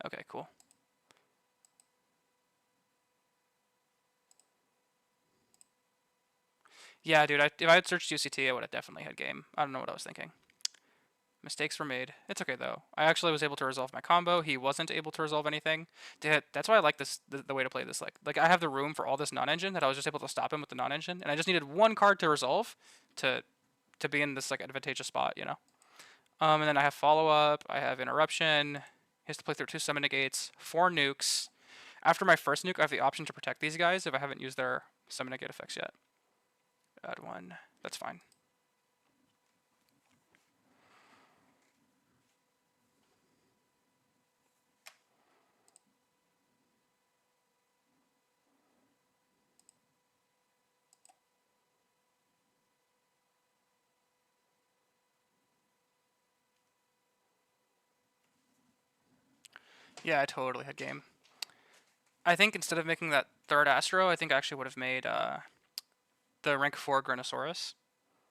Okay, cool. Yeah, dude, if I had searched UCT, I would have definitely had game. I don't know what I was thinking. Mistakes were made. It's okay, though. I actually was able to resolve my combo. He wasn't able to resolve anything. That's why I like this, the way to play this. Like I have the room for all this non-engine that I was just able to stop him with the non-engine, and I just needed one card to resolve to be in this like advantageous spot, you know? And then I have follow-up. I have interruption. He has to play through 2 summon negates, 4 nukes. After my first nuke, I have the option to protect these guys if I haven't used their summon negate effects yet. Add 1. That's fine. Yeah, I totally had game. I think instead of making that third Astro, I think I actually would have made the rank 4 Granosaurus.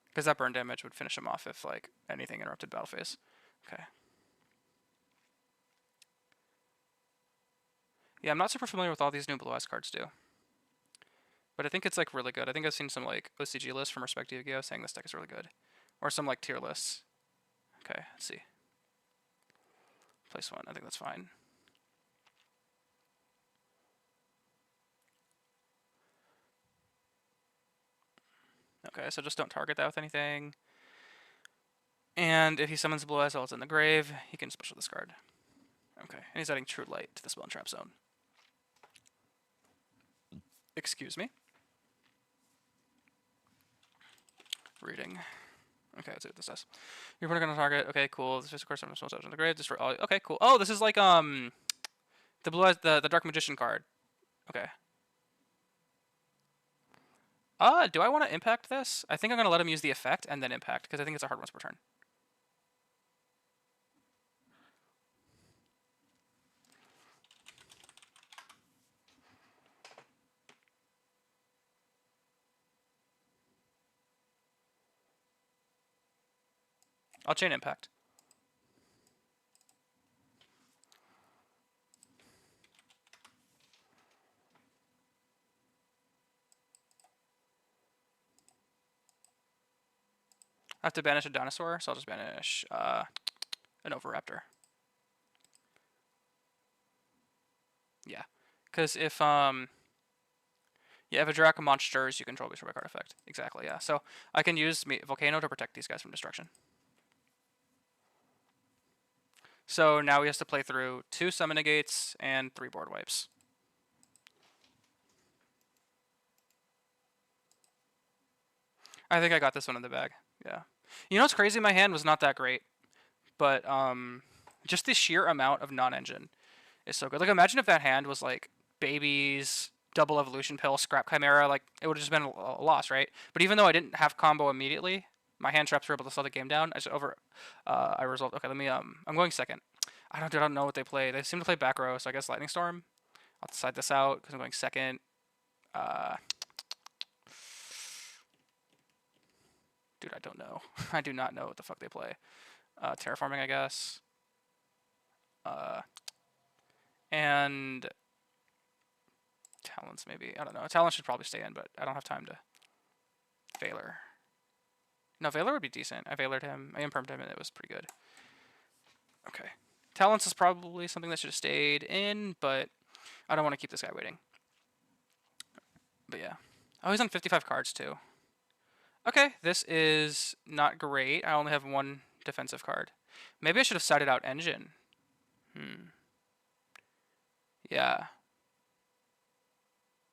Because that burn damage would finish him off if like anything interrupted battle phase. Okay. Yeah, I'm not super familiar with all these new Blue Eyes cards do. But I think it's like really good. I think I've seen some like OCG lists from Respect to Yugioh saying this deck is really good. Or some like tier lists. Okay, let's see. Place 1, I think that's fine. Okay, so just don't target that with anything. And if he summons a Blue Eyes while it's in the grave, he can special discard. Okay, and he's adding True Light to the spell and trap zone. Excuse me. Reading. Okay, let's see what this does. You're putting on target. Okay, cool. This is of course I'm supposed to in the grave. Destroy all. Okay, cool. Oh, this is like the Blue Eyes, the Dark Magician card. Okay. Do I want to impact this? I think I'm gonna let him use the effect and then impact because I think it's a hard once per turn. I'll chain impact. I have to banish a dinosaur, so I'll just banish an Oviraptor. Yeah, because if if a Jurrac monsters, you control destroy by card effect. Exactly, yeah. So I can use Volcano to protect these guys from destruction. So now he has to play through 2 summon negates and 3 board wipes. I think I got this one in the bag. Yeah. You know what's crazy? My hand was not that great, but just the sheer amount of non-engine is so good. Like imagine if that hand was like babies, double evolution pill, scrap chimera. Like it would have just been a loss, right? But even though I didn't have combo immediately, my hand traps were able to slow the game down. I resolved. Okay, let me. I'm going second. I don't know what they play. They seem to play back row, so I guess Lightning Storm. I'll decide this out because I'm going second. Dude, I don't know. I do not know what the fuck they play. Terraforming, I guess. And Talons, maybe. I don't know. Talons should probably stay in, but I don't have time to. Valor. No, Valor would be decent. I Valored him. I impermed him, and it was pretty good. Okay. Talons is probably something that should have stayed in, but I don't want to keep this guy waiting. But yeah. Oh, he's on 55 cards, too. Okay, this is not great. I only have 1 defensive card. Maybe I should have sided out Engine. Yeah.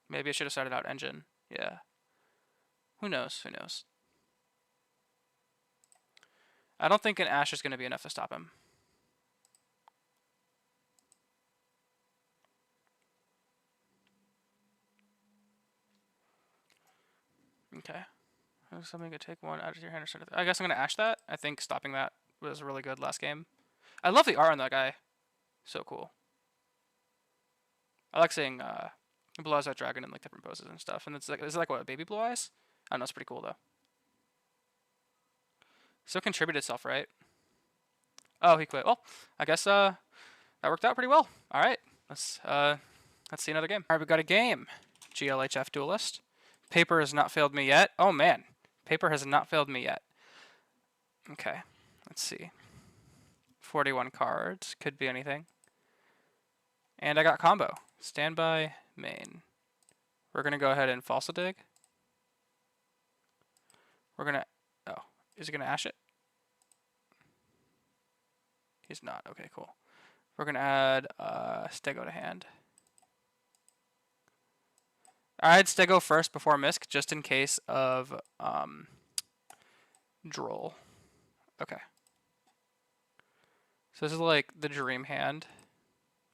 Maybe I should have sided out Engine. Yeah. Who knows? Who knows? I don't think an Ash is going to be enough to stop him. Okay. Something could take 1 out of your hand or something. I guess I'm going to Ash that. I think stopping that was really good last game. I love the art on that guy. So cool. I like seeing Blue Eyes White Dragon in like different poses and stuff. And it's like, is it like what, baby Blue Eyes? I don't know, it's pretty cool though. So it contributed itself, right? Oh, he quit. Well, I guess that worked out pretty well. All right, let's see another game. All right, we got a game. GLHF Duelist. Paper has not failed me yet. Oh man, paper has not failed me yet. Okay, let's see. 41 cards, could be anything. And I got combo. Standby, main. We're gonna go ahead and Falsa Dig. We're gonna, oh, is he gonna Ash it? He's not, okay, cool. We're gonna add Stego to hand. I had Stego first before Misk, just in case of Droll. Okay. So this is like the dream hand.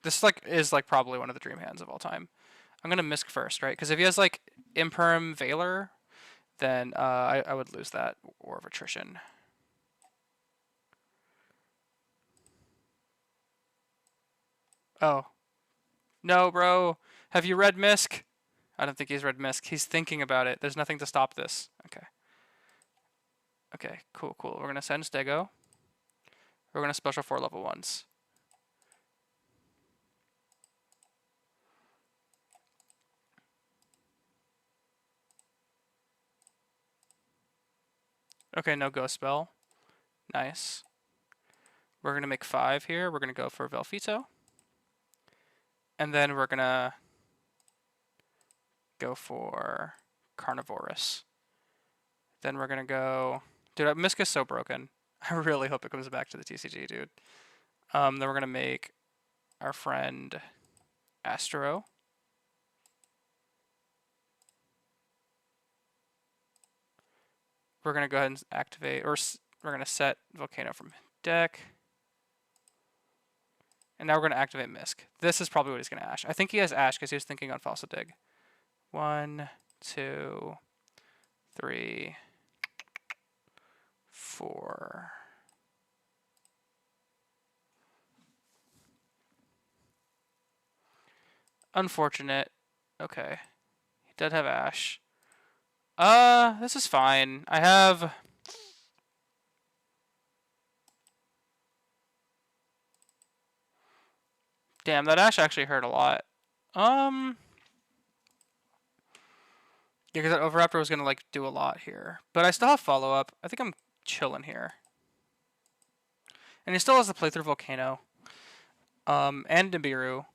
This is probably one of the dream hands of all time. I'm gonna Misk first, right? Because if he has like Imperm Valor, then I would lose that War of Attrition. Oh. No, bro. Have you read Misk? I don't think he's read Misk. He's thinking about it. There's nothing to stop this. Okay. Okay, cool, cool. We're going to send Stego. We're going to special 4 level 1s. Okay, no ghost spell. Nice. We're going to make 5 here. We're going to go for Velfito. And then we're going to go for Carnivorous Then we're gonna go. Dude, Misk is so broken. I really hope it comes back to the TCG, dude. Then we're gonna make our friend Astro. We're gonna go ahead and activate, or we're gonna set Volcano from deck. And now we're gonna activate Misk. This is probably what he's gonna Ash. I think he has Ash because he was thinking on Fossil Dig. 1, 2, 3, 4. Unfortunate. Okay. He did have Ash. This is fine. I have... Damn, that Ash actually hurt a lot. Yeah, because that Overraptor was gonna, like, do a lot here. But I still have follow-up. I think I'm chilling here. And he still has the playthrough Volcano. And Nibiru.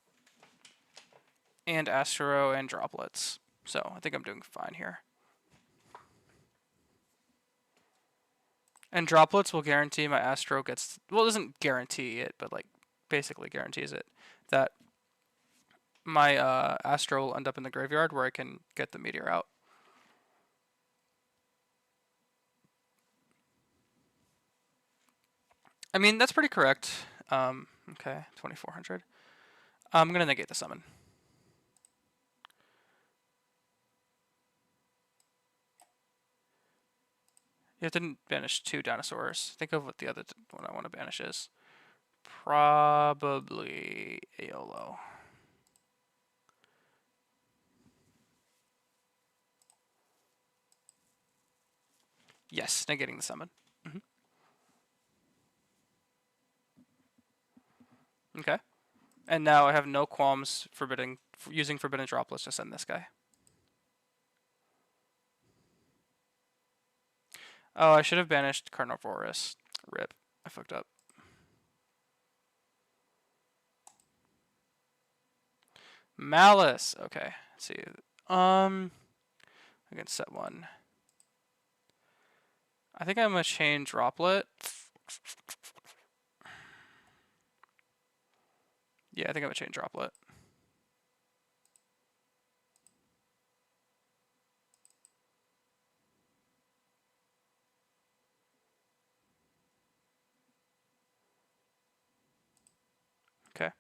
And Astro and Droplets. So, I think I'm doing fine here. And Droplets will guarantee my Astro gets... Well, it doesn't guarantee it, but, like, basically guarantees it. That my Astro will end up in the graveyard where I can get the Meteor out. I mean, that's pretty correct. Okay, 2400. I'm going to negate the summon. You have to banish 2 dinosaurs. Think of what the other one I want to banish is. Probably Aolo. Yes, negating the summon. Okay. And now I have no qualms using Forbidden Droplets to send this guy. Oh, I should have banished Carnivorous. Rip. I fucked up. Maliss. Okay. Let's see. I can set one. I think I'm gonna chain Droplet. Yeah, I think I'm gonna chain Droplet. Okay.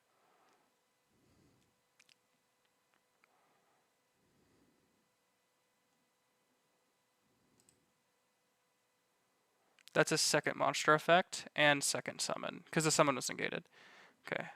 That's a second monster effect and second summon, because the summon was negated. Okay.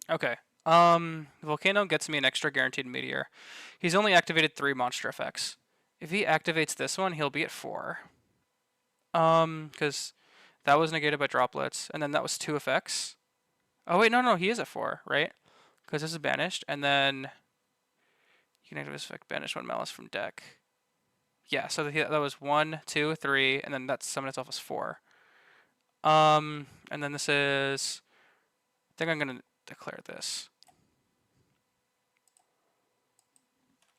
Okay. Volcano gets me an extra guaranteed meteor. He's only activated 3 monster effects. If he activates this one, he'll be at 4. Because that was negated by droplets, and then that was 2 effects. Oh wait, no, he is at 4, right? Because this is banished, and then you can activate this effect, banish 1 Malice from deck. Yeah, so that was 1, 2, 3, and then that summon itself as 4. And then this is... I think I'm gonna declare this.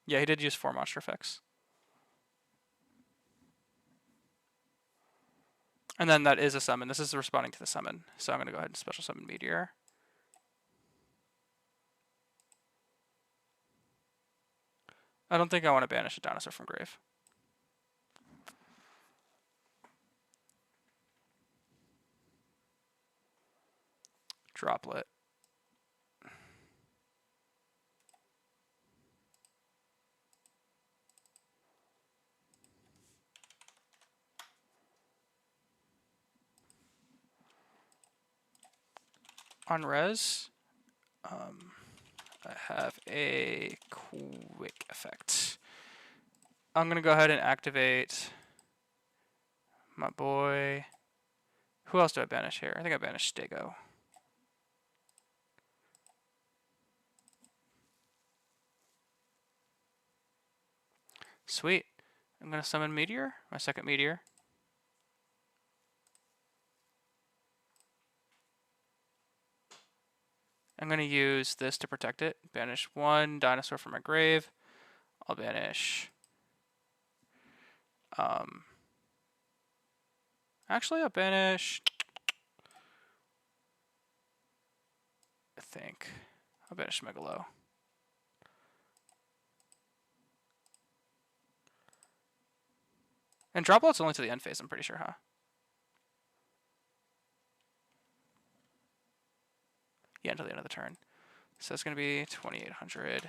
Yeah, he did use 4 monster effects. And then that is a summon. This is responding to the summon. So I'm going to go ahead and special summon Meteor. I don't think I want to banish a dinosaur from grave. Droplet. On res, I have a quick effect. I'm going to go ahead and activate my boy Who else do I banish here? I think I banished Stego. Sweet. I'm going to summon Meteor, my second Meteor. I'm going to use this to protect it. Banish one dinosaur from my grave. I'll banish... Actually, I'll banish... I think. I'll banish Megalo. And Droplet's only to the end phase, I'm pretty sure, huh? Yeah, until the end of the turn. So it's going to be 2,800.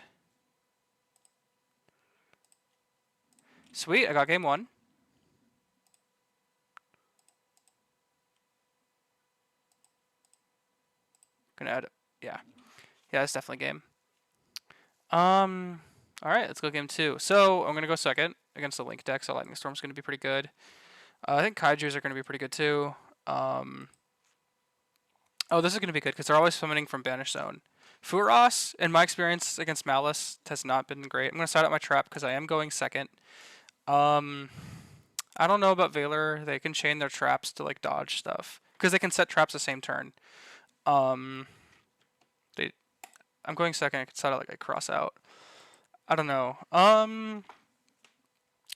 Sweet, I got game one. Gonna add... Yeah. Yeah, that's definitely game. Alright, let's go game two. So, I'm going to go second against the Link deck, so Lightning Storm's going to be pretty good. I think Kaijus are going to be pretty good too. Oh, this is going to be good because they're always summoning from Banish Zone. Furos, in my experience against Maliss, has not been great. I'm going to start out my trap because I am going second. I don't know about Valor. They can chain their traps to like dodge stuff because they can set traps the same turn. I'm going second. I can set out like a cross out. I don't know.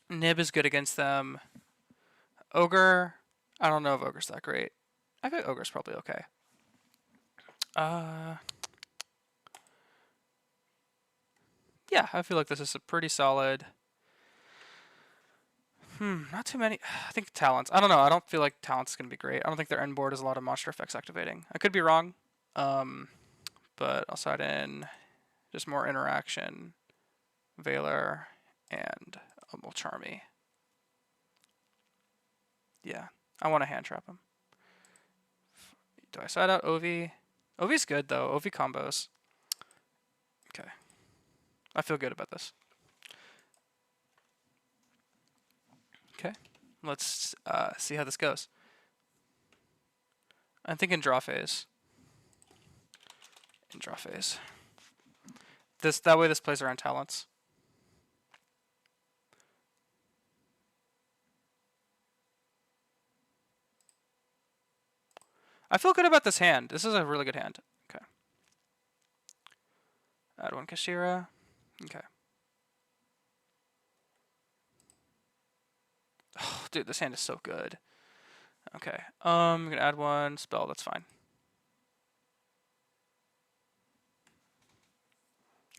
Nib is good against them. Ogre, I don't know if Ogre's that great. I think Ogre's probably okay. Yeah, I feel like this is a pretty solid. Not too many. I think Talents. I don't know. I don't feel like Talents is going to be great. I don't think their end board is a lot of monster effects activating. I could be wrong. But I'll side in just more interaction. Valor and Charmy. Yeah, I want to hand trap him. Do I side out Ovi? Ovi's good though. Ovi combos. Okay. I feel good about this. Okay. Let's see how this goes. I'm thinking draw phase. In draw phase. That way this plays around talents. I feel good about this hand. This is a really good hand. Okay. Add one Kashira. Okay. Oh, dude, this hand is so good. Okay. I'm gonna add one spell. That's fine.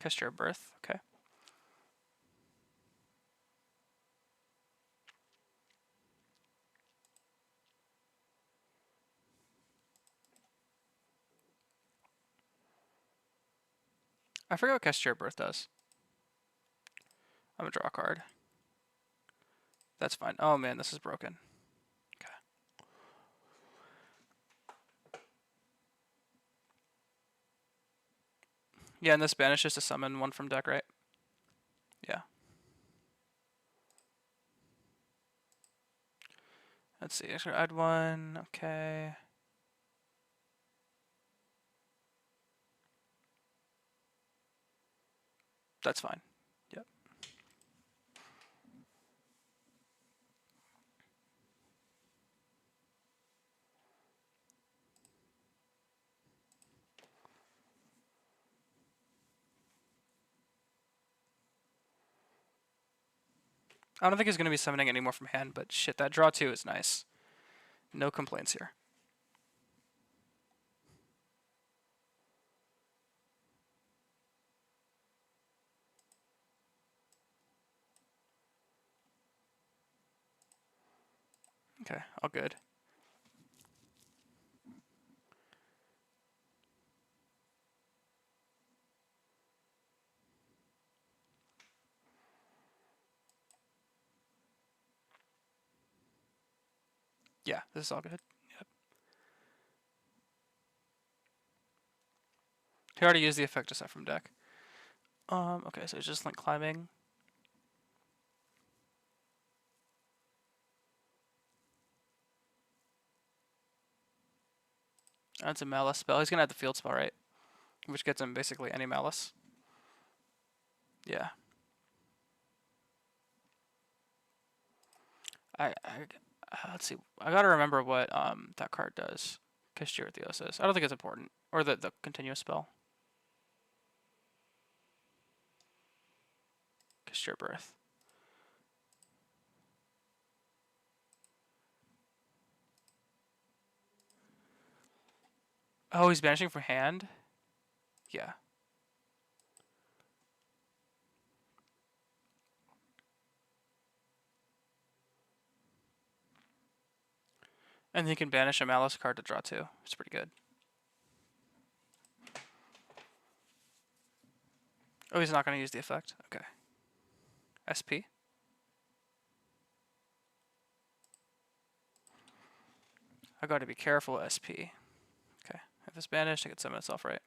Kashira Birth. Okay. I forget what Kashira Birth does. I'm gonna draw a card. That's fine. Oh man, this is broken. Okay. Yeah, and this banishes to summon one from deck, right? Yeah. Let's see. I'm gonna add one. Okay. That's fine. Yep. I don't think he's going to be summoning any more from hand, but shit, that draw 2 is nice. No complaints here. Okay, all good. Yeah, this is all good. Yep. He already used the effect to set from deck. Okay, so it's just like climbing. That's a Maliss spell. He's gonna have the field spell, right? Which gets him basically any Maliss. Yeah. Let's see. I gotta remember what that card does. Kashir Theosis. I don't think it's important. Or the continuous spell. Kashir Birth. Oh, he's banishing from hand? Yeah. And he can banish a Malice card to draw two. It's pretty good. Oh, he's not going to use the effect? Okay. SP? I gotta be careful, SP. Okay. If it's banished, I can summon itself, right?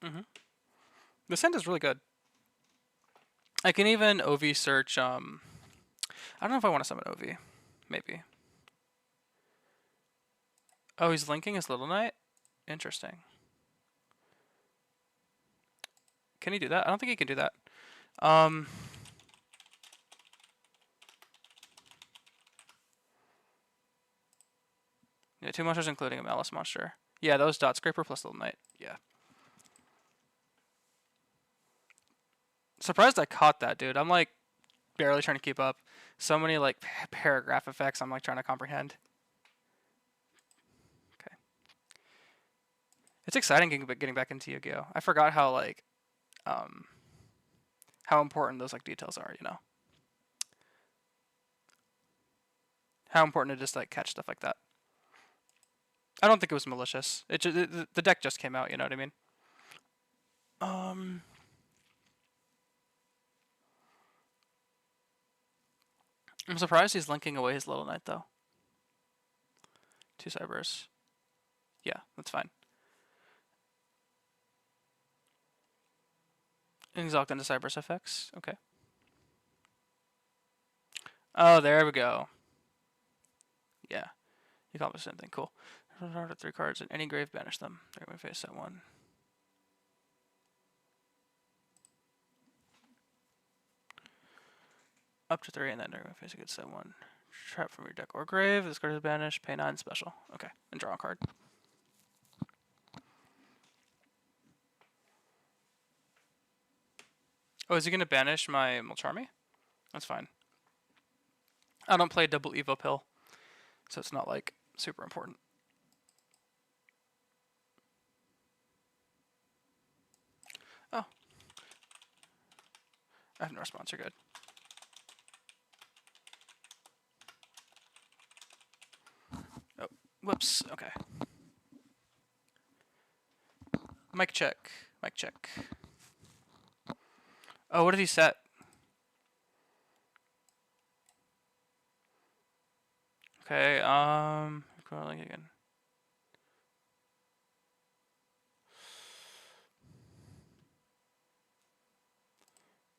Mm-hmm. This hand is really good. I can even OV search, I don't know if I want to summon OV. Maybe. Oh, he's linking his Little Knight? Interesting. Can he do that? I don't think he can do that. Yeah, two monsters including a Malice monster. Yeah, those dot scraper plus Little Knight. Yeah. Surprised I caught that, dude. I'm like barely trying to keep up. So many like paragraph effects I'm like trying to comprehend. Okay. It's exciting getting back into Yu-Gi-Oh! I forgot how like how important those like details are, you know. How important it is to like catch stuff like that. I don't think it was malicious. The deck just came out, you know what I mean? I'm surprised he's linking away his Little Knight though. Two Cybers. Yeah, that's fine. Exalt into Cybers effects. Okay. Oh, there we go. Yeah. You accomplished something. Cool. Draw 3 cards in any grave, banish them. They're going to face that one. Up to 3, and then they're going to face against that one. Trap from your deck or grave. This card is banished. Pay 9 special. Okay. And draw a card. Oh, is he going to banish my Mulcharmy? That's fine. I don't play double Evo Pill, so it's not like super important. Oh. I have no response. You're good. Oh. Whoops. Okay. Mic check. Mic check. Oh, what did he set? Okay, again.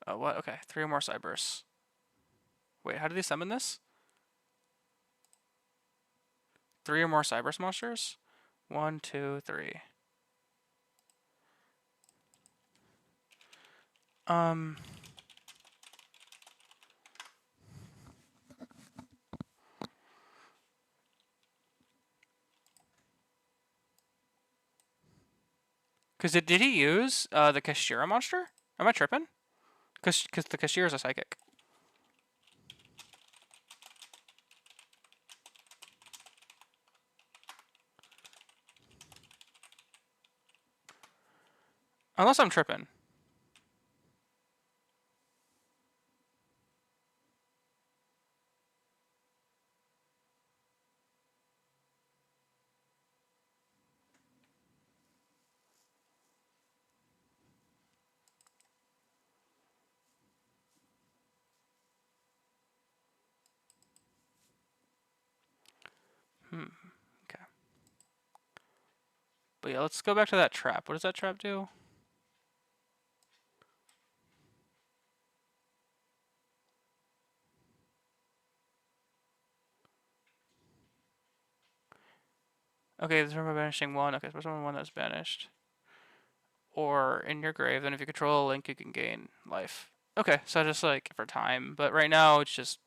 Oh, what? Okay, 3 more Cybers. Wait, how did he summon this? 3 or more Cybers monsters? 1, 2, 3. Cause did he use the Kashira monster? Am I tripping? Cause the Kashira is a psychic. Unless I'm tripping. Okay. But yeah, let's go back to that trap. What does that trap do? Okay, this is by banishing one. Okay, special summon one that's banished. Or in your grave, then if you control a link, you can gain life. Okay, so just like for time, but right now it's just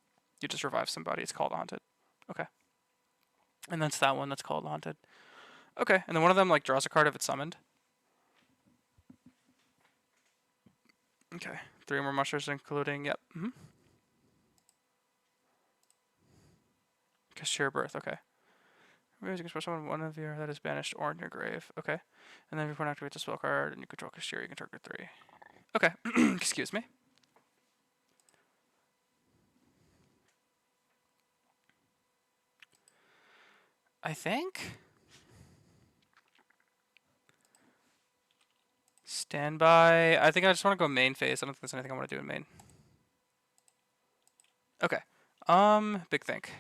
you just revive somebody. It's called haunted. Okay, and that's that one that's called haunted. Okay, and then one of them like draws a card if it's summoned. Okay, 3 more monsters, including yep. Cashier Birth. Okay. You can summon one of your that is banished or in your grave. Okay, and then if you activate the spell card and you control Cashier, you can target 3. Okay, excuse me. I think. Standby. I think I just want to go main phase. I don't think there's anything I want to do in main. Okay. Big think.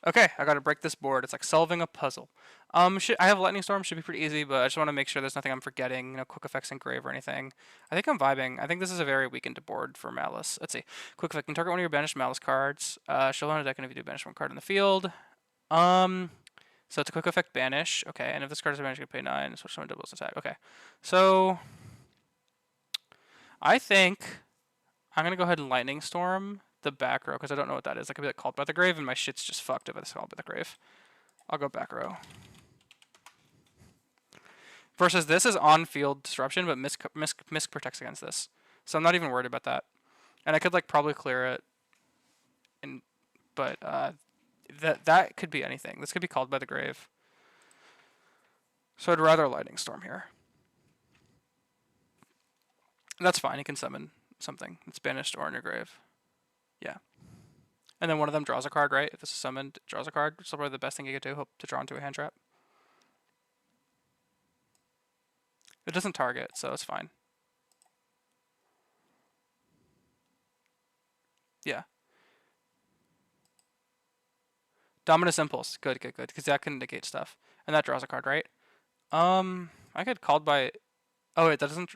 Okay, I gotta break this board. It's like solving a puzzle. I have Lightning Storm, should be pretty easy, but I just want to make sure there's nothing I'm forgetting, quick effects engrave or anything. I think I'm vibing. I think this is a very weakened board for Maliss. Let's see. Quick effect, can target one of your banished Maliss cards. Show on a deck, and if you do banish one card in the field. So it's a quick effect banish. Okay, and if this card is banished, you can pay 9, switch summon doubles attack. Okay. So I think I'm gonna go ahead and Lightning Storm the back row, because I don't know what that is. That could be like Called by the Grave, and my shit's just fucked if it's Called by the Grave. I'll go back row. Versus this is on-field disruption, but Misk protects against this. So I'm not even worried about that. And I could like probably clear it. But that could be anything. This could be Called by the Grave. So I'd rather Lightning Storm here. That's fine. He can summon something that's banished or in your grave. Yeah. And then one of them draws a card, right? If this is summoned, it draws a card. It's probably the best thing you could do. Hope to draw into a hand trap. It doesn't target, so it's fine. Yeah. Dominus Impulse. Good. Because that can negate stuff. And that draws a card, right? I could Called by... Oh, wait, that doesn't...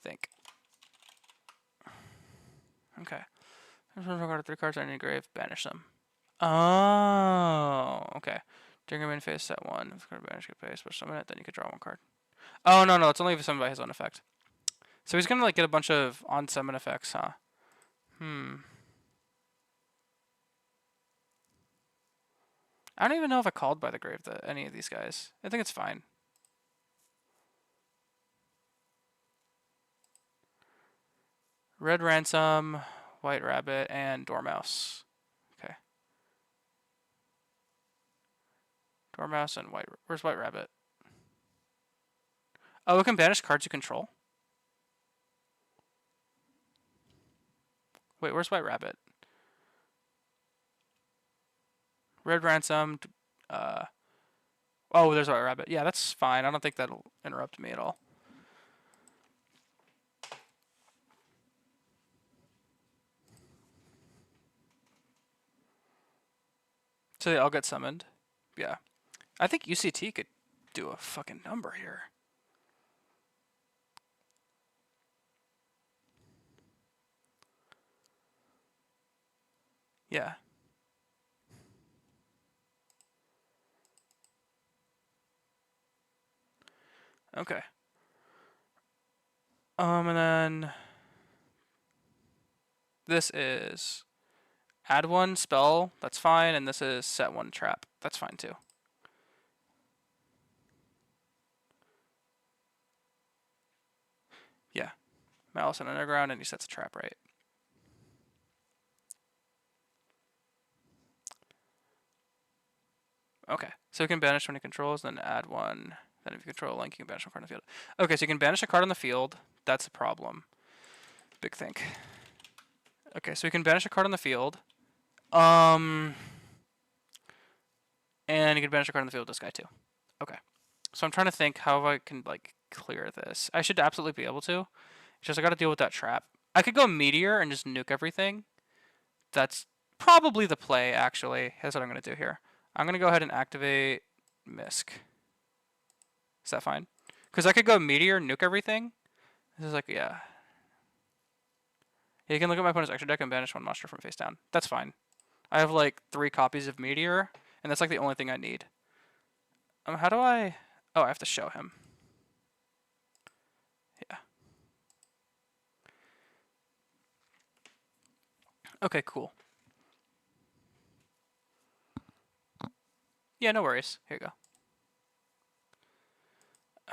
think. Okay. Draw 3 cards on your grave, banish them. Oh, okay. During your main phase, set 1. If you banish, you pay a special summon it, then you could draw 1 card. Oh, no, it's only if summoned by his own effect. So he's gonna like get a bunch of on-summon effects, huh? I don't even know if I Called by the Grave any of these guys. I think it's fine. Red Ransom, White Rabbit, and Dormouse. Okay. Dormouse and White... Where's White Rabbit? Oh, it can banish cards you control? Wait, where's White Rabbit? Red Ransom. Oh, there's White Rabbit. Yeah, that's fine. I don't think that'll interrupt me at all. So they all get summoned. Yeah. I think UCT could do a fucking number here. Yeah. Okay. And then this is add 1 spell, that's fine, and this is set 1 trap. That's fine too. Yeah. Maliss and Underground, and he sets a trap, right? Okay. So you can banish when he controls, then add 1. Then if you control a link, you can banish one card on the field. Okay, so you can banish a card on the field. That's a problem. Big think. Okay, so you can banish a card on the field. And you can banish a card on the field with this guy too. Okay. So I'm trying to think how I can like clear this. I should absolutely be able to. It's just I gotta deal with that trap. I could go Meteor and just nuke everything. That's probably the play, actually. That's what I'm gonna do here. I'm gonna go ahead and activate Misk. Is that fine? Because I could go Meteor, nuke everything. This is like, yeah. You can look at my opponent's extra deck and banish 1 monster from face down. That's fine. I have like 3 copies of Meteor, and that's like the only thing I need. How do I... Oh, I have to show him. Yeah. Okay, cool. Yeah, no worries. Here you go.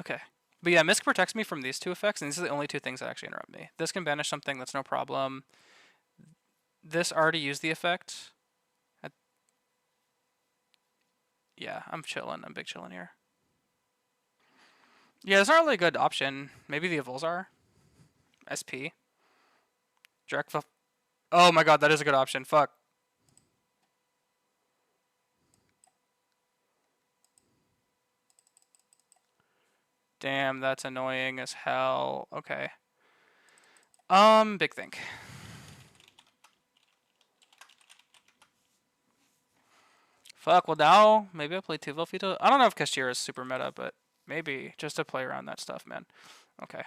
Okay. But yeah, Misk protects me from these two effects, and these are the only two things that actually interrupt me. This can banish something, that's no problem. This already used the effect. Yeah, I'm chilling. I'm big chilling here. Yeah, it's not really a good option. Maybe the Evils are. SP. Jurrac. Oh my god, that is a good option. Fuck. Damn, that's annoying as hell. Okay. Big think. Fuck, well now, maybe I'll play 2 Velveeta. I don't know if Cashier is super meta, but maybe, just to play around that stuff, man. Okay.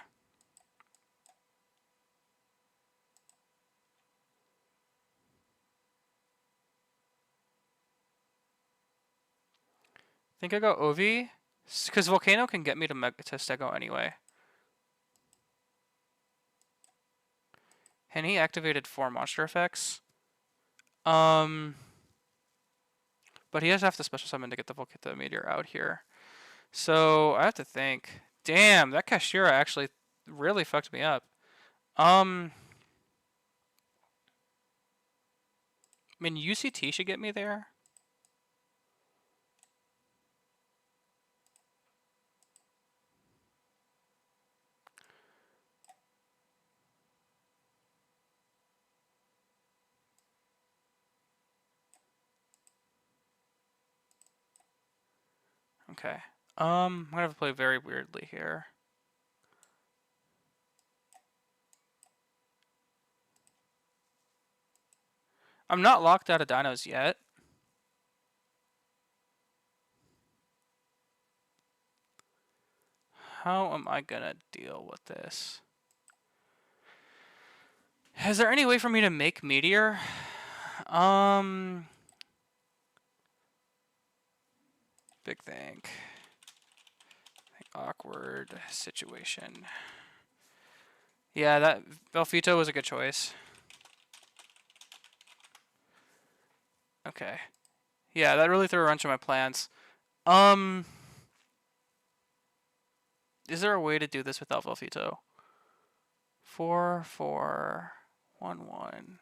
Think I go Ovi, because Volcano can get me to Stego anyway. And he activated 4 monster effects. But he has to have to special summon to get the meteor out here. So I have to think. Damn, that Kashira actually really fucked me up. I mean, UCT should get me there. Okay. I'm gonna have to play very weirdly here. I'm not locked out of dinos yet. How am I gonna deal with this? Is there any way for me to make meteor? Big think. Awkward situation. Yeah, that Velveeta was a good choice. Okay. Yeah, that really threw a wrench in my plans. Is there a way to do this without Velveeta? 4, 4, 1, 1.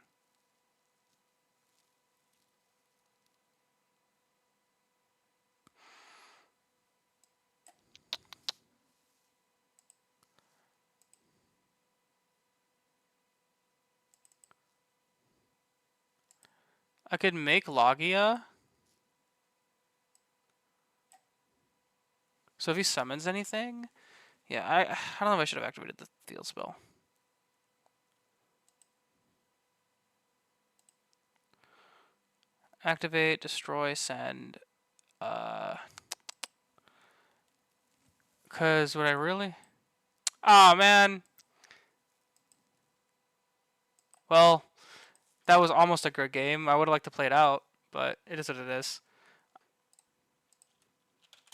I could make Logia. So if he summons anything, yeah, I don't know if I should have activated the field spell. Activate, destroy, send. Cause would I really? Oh man. Well, that was almost a good game. I would have liked to play it out, but it is what it is.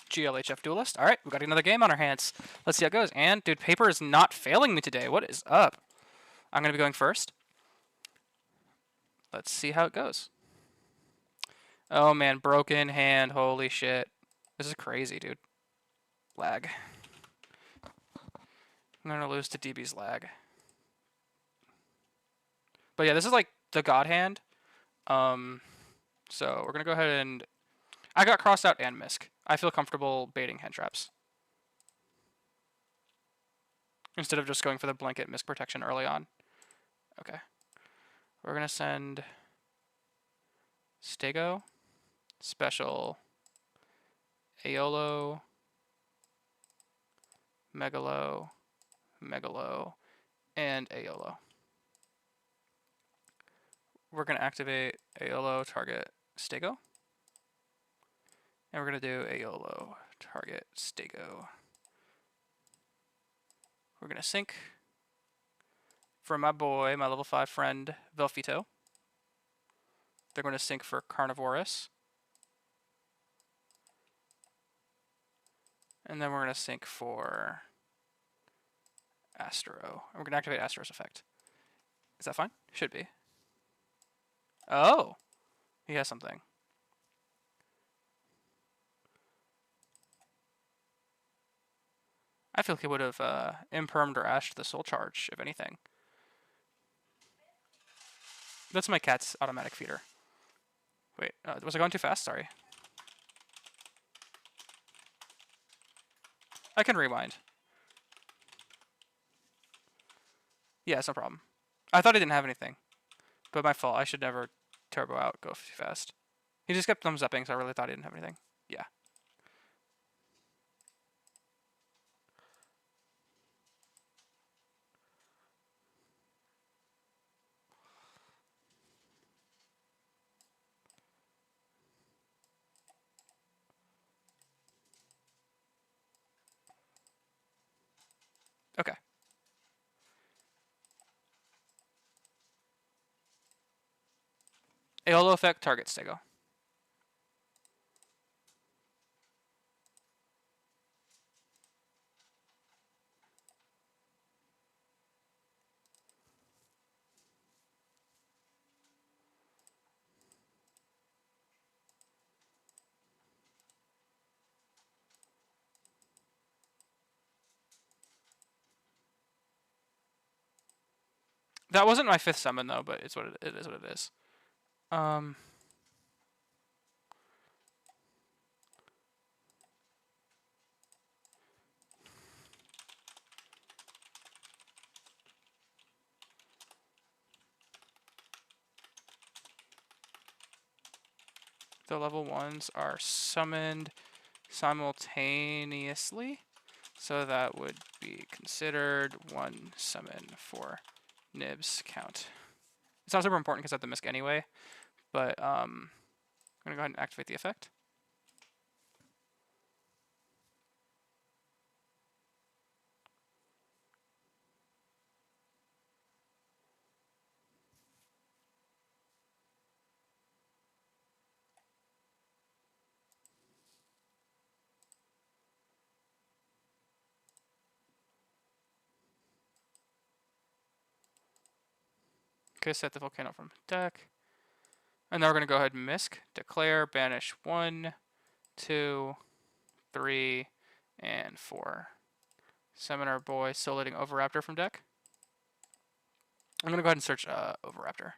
GLHF Duelist. All right, we got another game on our hands. Let's see how it goes. And dude, paper is not failing me today. What is up? I'm gonna be going first. Let's see how it goes. Oh man, broken hand. Holy shit. This is crazy, dude. Lag. I'm gonna lose to DB's lag. But yeah, this is like the god hand. So we're gonna go ahead and I got crossed out and Misk. I feel comfortable baiting hand traps. Instead of just going for the blanket Misk protection early on. Okay. We're gonna send Stego, Special, Aeolo, Megalo, Megalo, and Aeolo. We're gonna activate Aeolo, target Stego. And we're gonna do Aeolo, target Stego. We're gonna sync for my boy, my level 5 friend, Velveeta. They're gonna sync for Carnivorous. And then we're going to sync for Astro. We're going to activate Astro's effect. Is that fine? Should be. Oh! He has something. I feel like he would have impermed or ashed the soul charge, if anything. That's my cat's automatic feeder. Wait, was I going too fast? Sorry. I can rewind. Yeah, it's no problem. I thought he didn't have anything. But my fault. I should never turbo out, go too fast. He just kept thumbs upping, so I really thought he didn't have anything. Yeah. Okay. A holo effect targets Stego. That wasn't my 5th summon though, but it's what it is. What it is. The level 1s are summoned simultaneously, so that would be considered 1 summon for nibs count. It's not super important because I have the misc anyway, but I'm gonna go ahead and activate the effect. Okay, set the volcano from deck. And then we're going to go ahead and misc, declare, banish 1, 2, 3, and 4. Summon our boy Solidating Overraptor from deck. I'm going to go ahead and search Overraptor.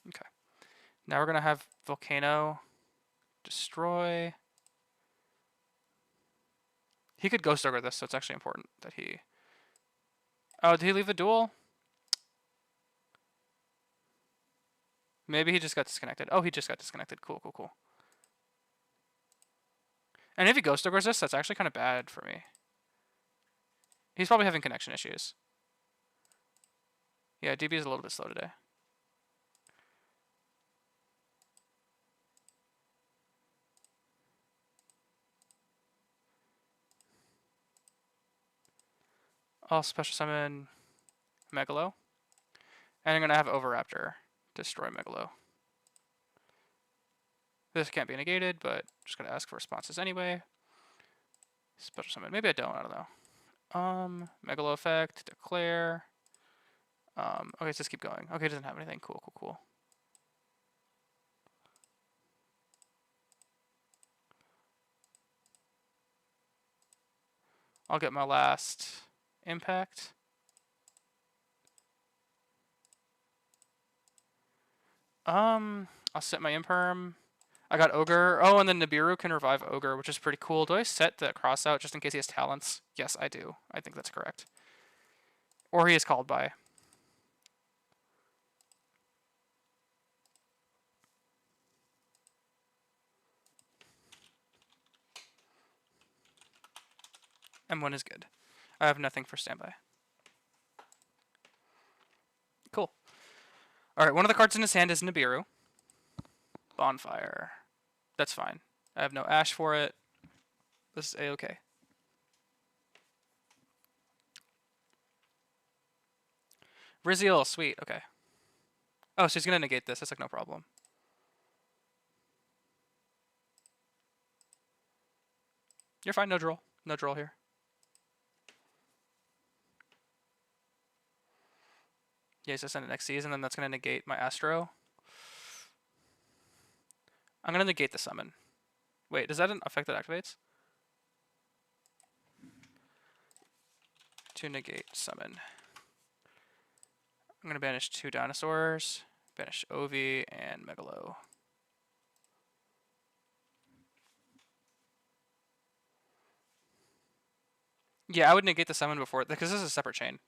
Okay. Now we're going to have Volcano destroy. He could Ghost Ogre this, so it's actually important that he... Oh, did he leave the duel? Maybe he just got disconnected. Oh, he just got disconnected. Cool, cool, cool. And if he Ghost Ogres this, that's actually kind of bad for me. He's probably having connection issues. Yeah, DB is a little bit slow today. I'll special summon Megalo. And I'm going to have Overraptor destroy Megalo. This can't be negated, but just going to ask for responses anyway. Special summon. Maybe I don't know. Megalo effect, declare. Okay, let's just keep going. Okay, it doesn't have anything. Cool, cool, cool. I'll get my last impact. I'll set my imperm. I got Ogre. Oh, and then Nibiru can revive Ogre, which is pretty cool. Do I set the cross out just in case he has talents? Yes, I do. I think that's correct. Or he is called by. M1 is good. I have nothing for standby. Cool. Alright, one of the cards in his hand is Nibiru. Bonfire. That's fine. I have no ash for it. This is a-okay. Ryzeal, sweet. Okay. Oh, so he's gonna negate this. That's like no problem. You're fine. No draw. No draw here. Yeah, he's gonna send an Xyz, and then that's gonna negate my Astro. I'm gonna negate the summon. Wait, does that affect that activates? To negate summon. I'm gonna banish 2 dinosaurs, banish Ovi and Megalo. Yeah, I would negate the summon before, because this is a separate chain.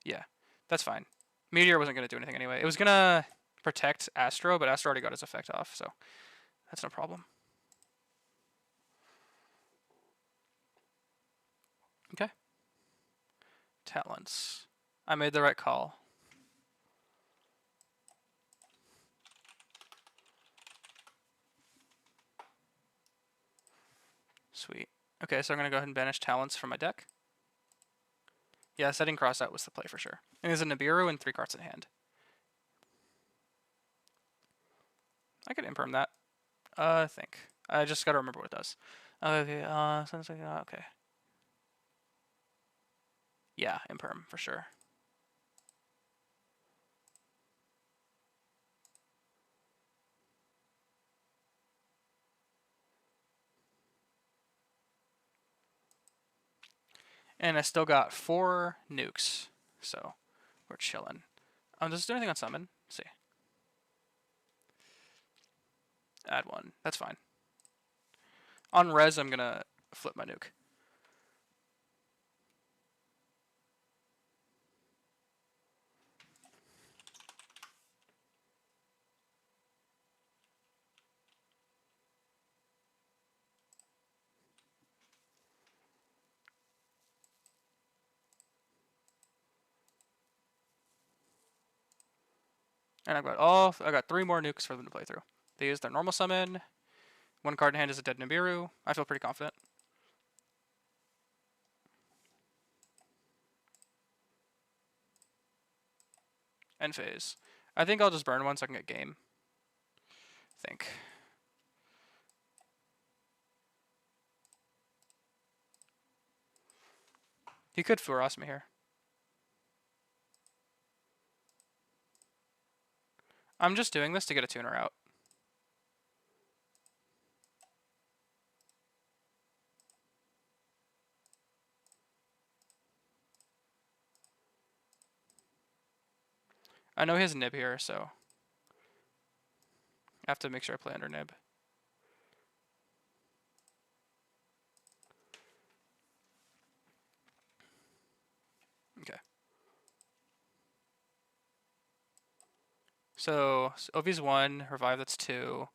Yeah, that's fine. Meteor wasn't gonna do anything anyway. It was gonna protect Astro, but Astro already got his effect off, so that's no problem. Okay. Talents. I made the right call. Sweet. Okay, so I'm gonna go ahead and banish Talents from my deck. Yeah, setting cross out was the play for sure. And there's a Nibiru and 3 cards in hand. I could imperm that. I think. I just gotta remember what it does. Okay, okay. Yeah, imperm for sure. And I still got 4 nukes, so we're chilling. Does it do anything on summon? Let's see. Add 1. That's fine. On res, I'm gonna flip my nuke. And I got 3 more nukes for them to play through. They use their normal summon. 1 card in hand is a dead Nibiru. I feel pretty confident. End phase. I think I'll just burn 1 so I can get game. I think. He could Furos me here. I'm just doing this to get a tuner out. I know he has a nib here, so I have to make sure I play under nib. Okay. So OV's 1, revive that's 2.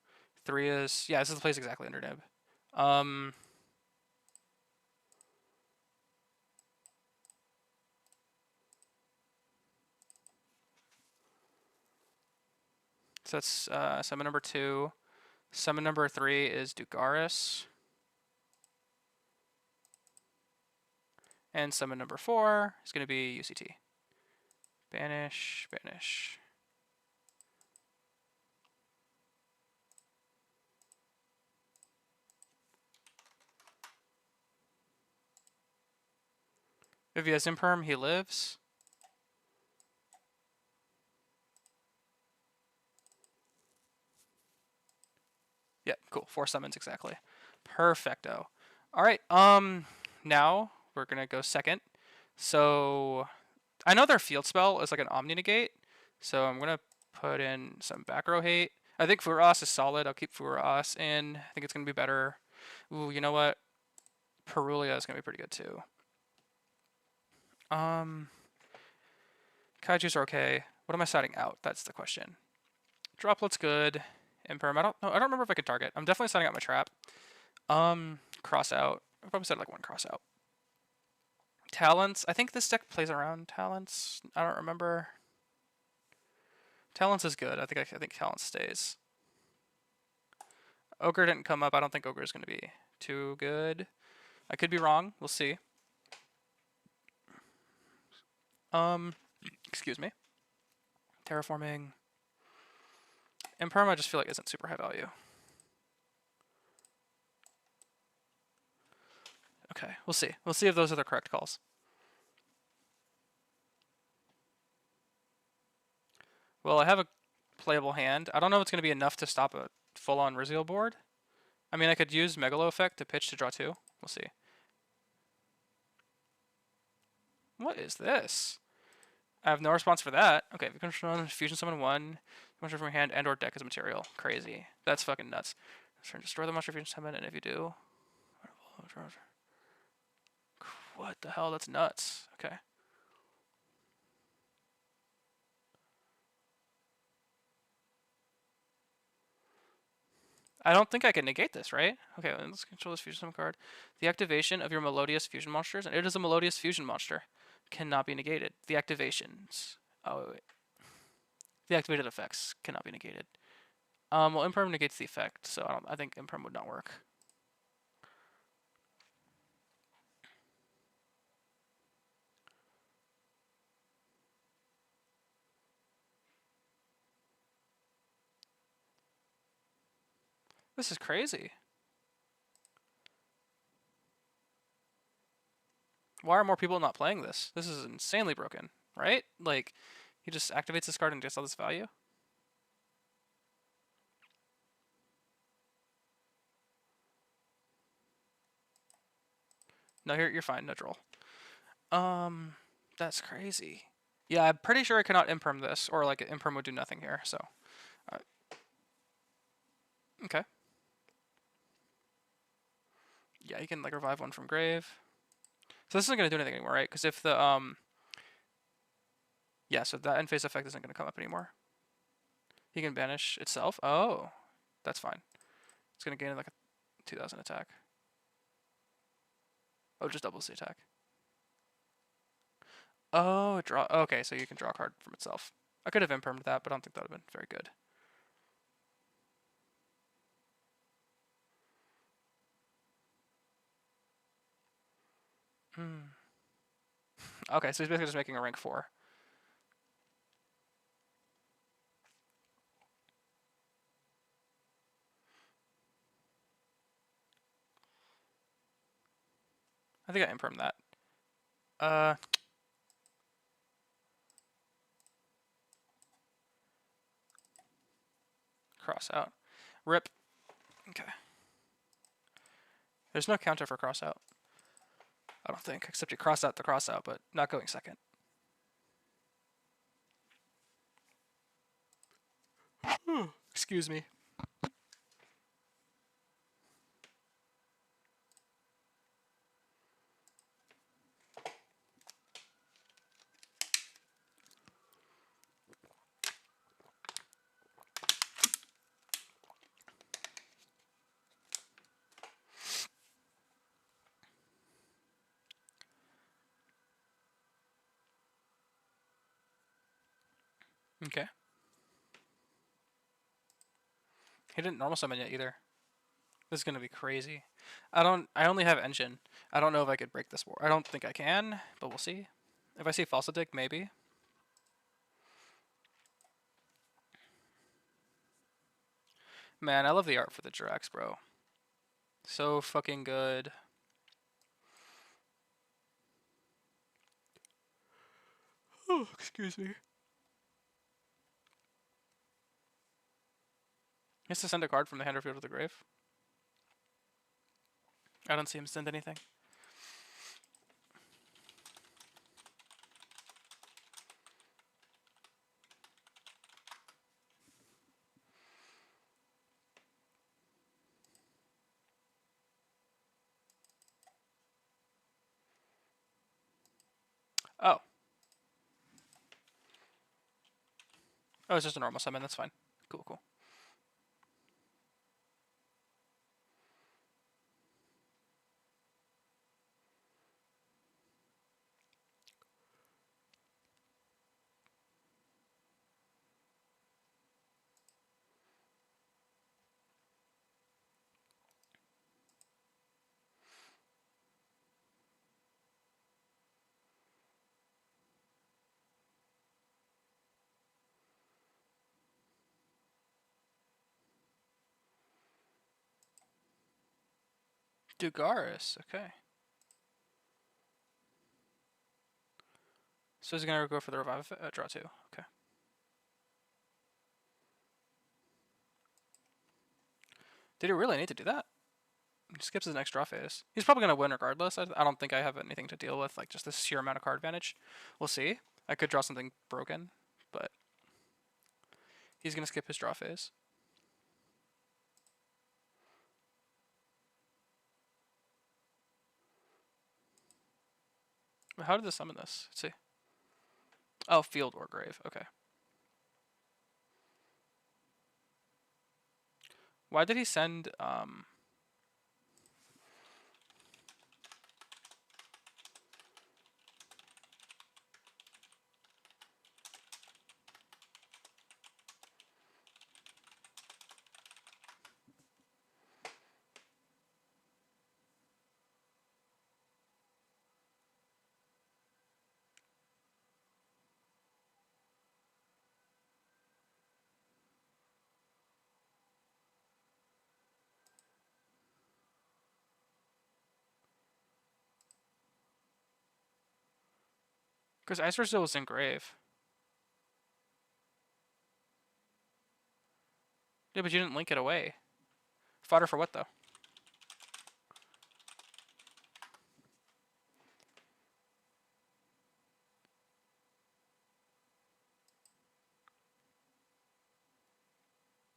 3 is, yeah, this is the place exactly under nib. So that's summon number 2. Summon number 3 is Dugaris. And summon number 4 is going to be UCT. Banish, banish. If he has imperm, he lives. Yeah, cool. 4 summons exactly. Perfecto. All right. Now we're gonna go second. So I know their field spell is like an Omni negate, so I'm gonna put in some back row hate. I think Furas is solid. I'll keep Furas in. I think it's gonna be better. Ooh, you know what? Perulia is gonna be pretty good too. Kaijus are okay. What am I siding out? That's the question. Droplet's good. Imperm. I don't know. I don't remember if I could target. I'm definitely setting out my trap. Cross out. I probably set like 1 cross out. Talents. I think this deck plays around Talents. I don't remember. Talents is good. I think Talents stays. Ogre didn't come up. I don't think Ogre is going to be too good. I could be wrong. We'll see. Excuse me. Terraforming. Imperm, I just feel like isn't super high value. Okay, we'll see. We'll see if those are the correct calls. Well, I have a playable hand. I don't know if it's going to be enough to stop a full-on Ryzeal board. I mean, I could use Megalo effect to pitch to draw 2. We'll see. What is this? I have no response for that. Okay, if you control fusion summon 1, monster from your hand and or deck as material. Crazy. That's fucking nuts. Turn destroy the monster fusion summon, and if you do, what the hell? That's nuts. Okay. I don't think I can negate this, right? Okay, let's control this fusion summon card. The activation of your melodious fusion monsters, and it is a melodious fusion monster, cannot be negated. The activations. Oh wait. The activated effects cannot be negated. Well, imperm negates the effect, so I think imperm would not work. This is crazy. Why are more people not playing this? This is insanely broken, right? Like, he just activates this card and gets all this value. No, you're fine. No troll. That's crazy. Yeah, I'm pretty sure I cannot imperm this, or like imperm would do nothing here. So, uh, okay. Yeah, you can like revive one from grave. So this isn't gonna do anything anymore, right? Because if the yeah, so that end phase effect isn't gonna come up anymore. He can banish itself. Oh, that's fine. It's gonna gain like a 2,000 attack. Oh, just doubles the attack. Oh, draw. Okay, so you can draw a card from itself. I could have impermed that, but I don't think that would have been very good. Hmm. Okay, so he's basically just making a rank 4. I think I impermed that. Cross out. Rip. Okay. There's no counter for cross out. I don't think, except you cross out the cross out, but not going second. Excuse me. Okay. He didn't normal summon yet either. This is gonna be crazy. I only have engine. I don't know if I could break this board. I don't think I can, but we'll see. If I see Falsidic, maybe. Man, I love the art for the Jurracs, bro. So fucking good. Oh, excuse me. He has to send a card from the hand or field to the grave. I don't see him send anything. Oh. Oh, it's just a normal summon. That's fine. Cool, cool. Dugaris, okay. So he's gonna go for the revive draw 2. Okay. Did he really need to do that? He skips his next draw phase. He's probably gonna win regardless. I don't think I have anything to deal with, like just the sheer amount of card advantage. We'll see. I could draw something broken, but he's gonna skip his draw phase. How did this summon this? Let's see. Oh, field or grave. Okay. Why did he send because Ice Ryzeal was in grave. Yeah, but you didn't link it away. Fodder for what though?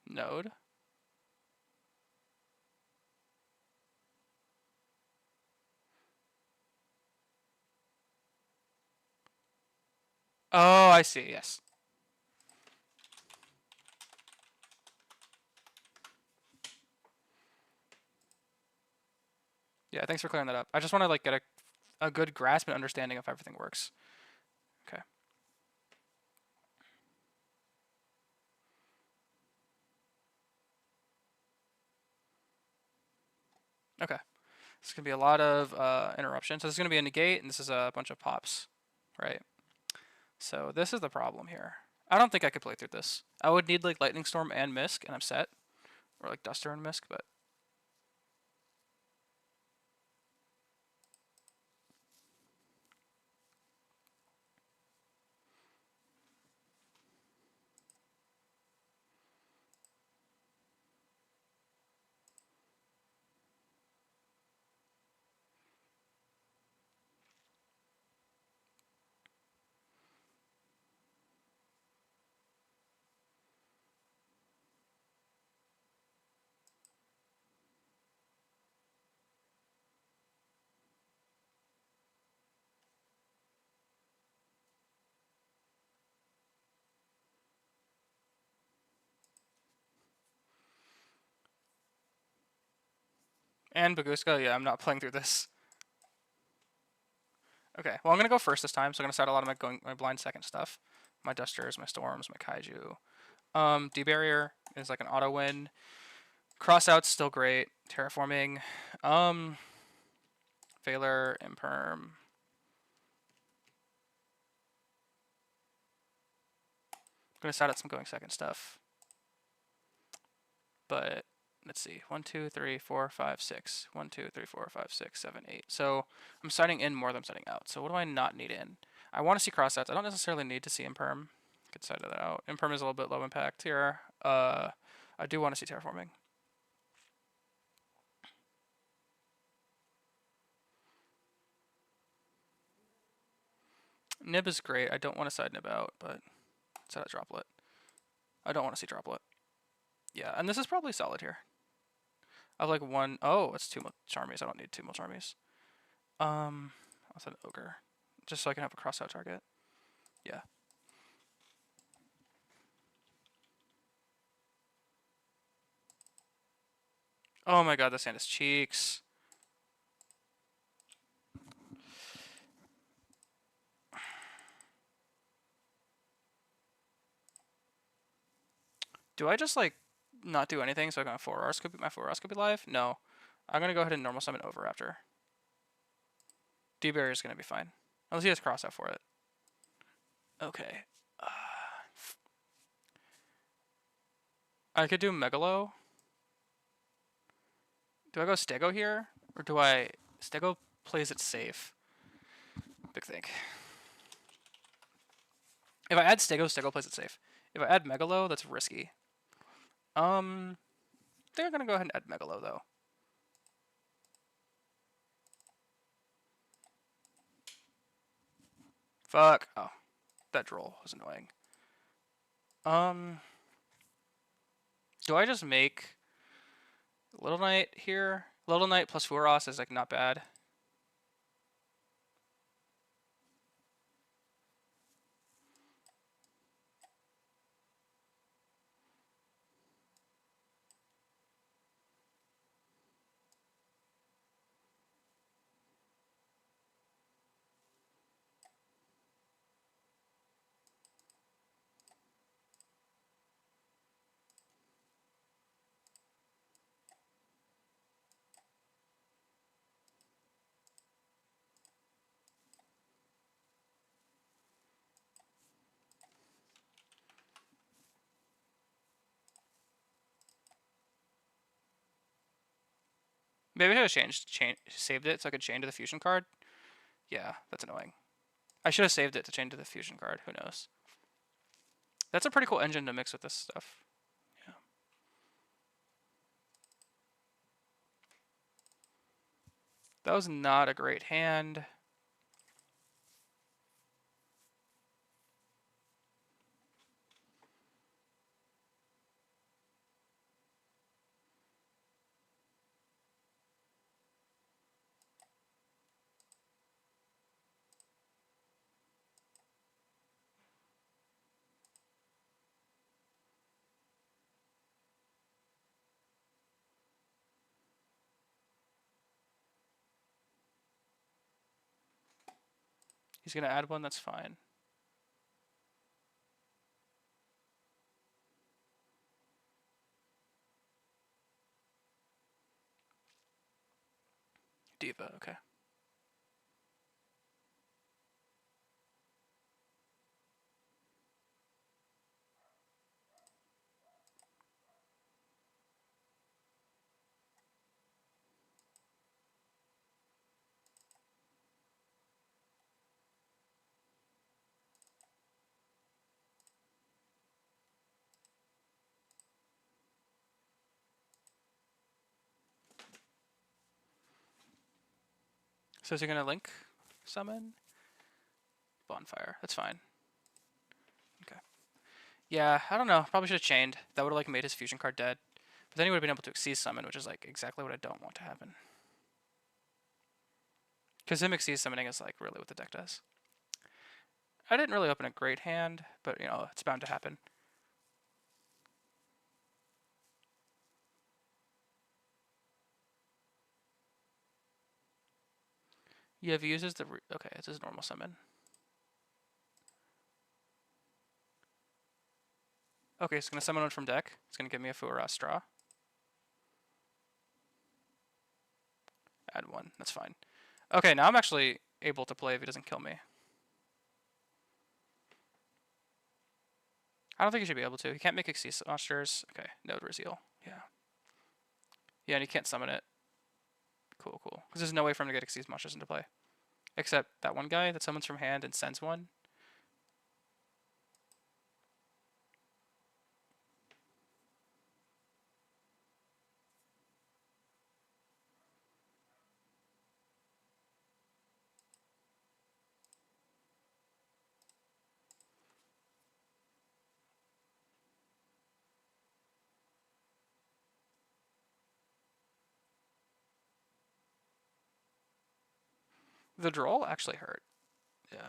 Node. Oh, I see. Yes. Yeah, thanks for clearing that up. I just want to like get a good grasp and understanding of how everything works. Okay. Okay. This is gonna be a lot of interruption. So this is gonna be a negate, and this is a bunch of pops, right? So this is the problem here. I don't think I could play through this. I would need like Lightning Storm and Misk, and I'm set, or like Duster and Misk, but and Baguska, yeah, I'm not playing through this. Okay, well I'm gonna go first this time, so I'm gonna start a lot of my blind second stuff. My Dusters, my Storms, my Kaiju. D-Barrier is like an auto win. Crossout's still great. Terraforming. Veiler, Imperm. I'm gonna start out some going second stuff. But let's see. 1, 2, 3, 4, 5, 6. 1, 2, 3, 4, 5, 6, 7, 8. So I'm starting in more than I'm starting out. So what do I not need in? I want to see crossouts. I don't necessarily need to see Imperm. Could side that out. Imperm is a little bit low impact here. I do want to see Terraforming. Nib is great. I don't want to side Nib out, but side out Droplet. I don't want to see Droplet. Yeah, and this is probably solid here. I have like one. Oh, it's 2 more Charmies. I don't need 2 more Charmies. I'll set an Ogre. Just so I can have a crossout target. Yeah. Oh my god, this hand is cheeks. Do I just like not do anything so I can have 4 R's? My 4 R's could be live? No. I'm gonna go ahead and normal summon over after. D-Barrier is gonna be fine. Unless he has crossout for it. Okay. I could do Megalo. Do I go Stego here? Or do I... Stego plays it safe. Big think. If I add Stego, Stego plays it safe. If I add Megalo, that's risky. They're gonna go ahead and add Megalo, though. Fuck. Oh, that droll was annoying. Do I just make Little Knight here? Little Knight plus Furos is like not bad. Maybe I should have saved it so I could chain to the fusion card. Yeah, that's annoying. I should have saved it to chain to the fusion card. Who knows? That's a pretty cool engine to mix with this stuff. Yeah. That was not a great hand. He's gonna add one, that's fine. Diva, okay. So is he gonna link summon? Bonfire, that's fine. Okay. Yeah, I don't know. Probably should have chained. That would have like made his fusion card dead. But then he would have been able to Xyz summon, which is like exactly what I don't want to happen. Because him Xyz summoning is like really what the deck does. I didn't really open a great hand, but you know, it's bound to happen. Yeah, if he uses the... okay, it's his normal summon. Okay, it's going to summon one from deck. It's going to give me a Furas straw. Add one, that's fine. Okay, now I'm actually able to play if he doesn't kill me. I don't think he should be able to. He can't make Xyz monsters. Okay, no Ryzeal. Yeah. Yeah, and he can't summon it. Cool, cool. Because there's no way for him to get Xyz monsters into play. Except that one guy that summons from hand and sends one. The droll actually hurt. Yeah.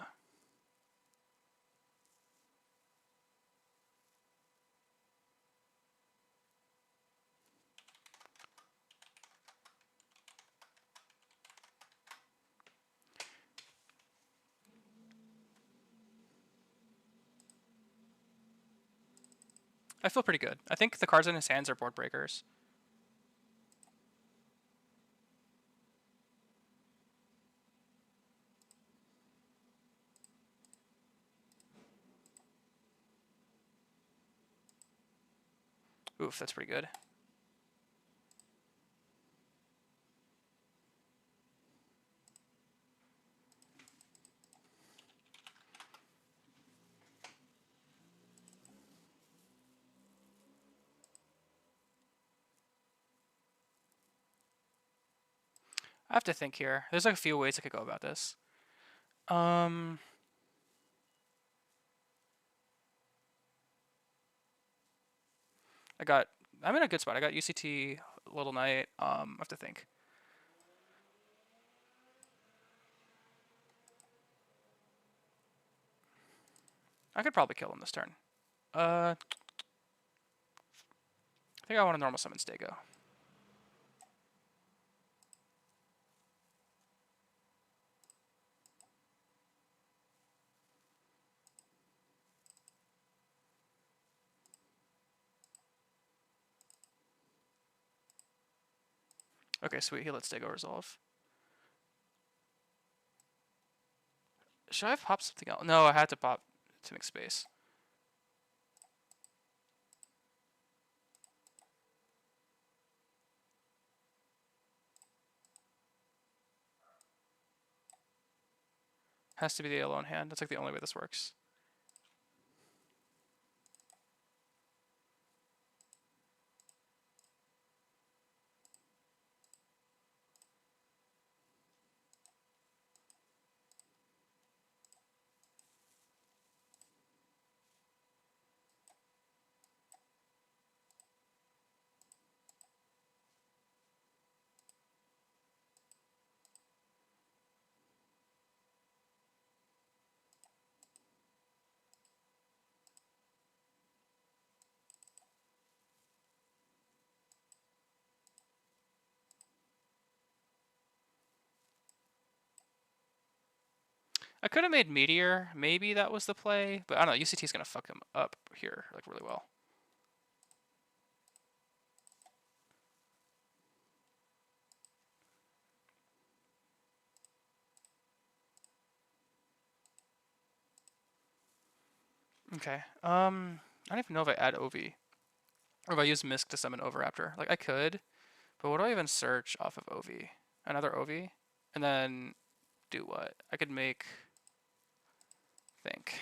I feel pretty good. I think the cards in his hands are board breakers. Oof, that's pretty good. I have to think here. There's like a few ways I could go about this. Um, I got. I'm in a good spot. I got UCT, Little Knight. I have to think. I could probably kill him this turn. I think I want to normal summon Stego. Okay, sweet. He lets Stego resolve. Should I have popped something else? No, I had to pop to make space. Has to be the alone hand. That's like the only way this works. I could have made Meteor. Maybe that was the play, but I don't know. UCT's gonna fuck him up here like really well. Okay. I don't even know if I add OV or if I use Misk to summon Overraptor. Like I could, but what do I even search off of OV? Another OV, and then do what? I could make. Think.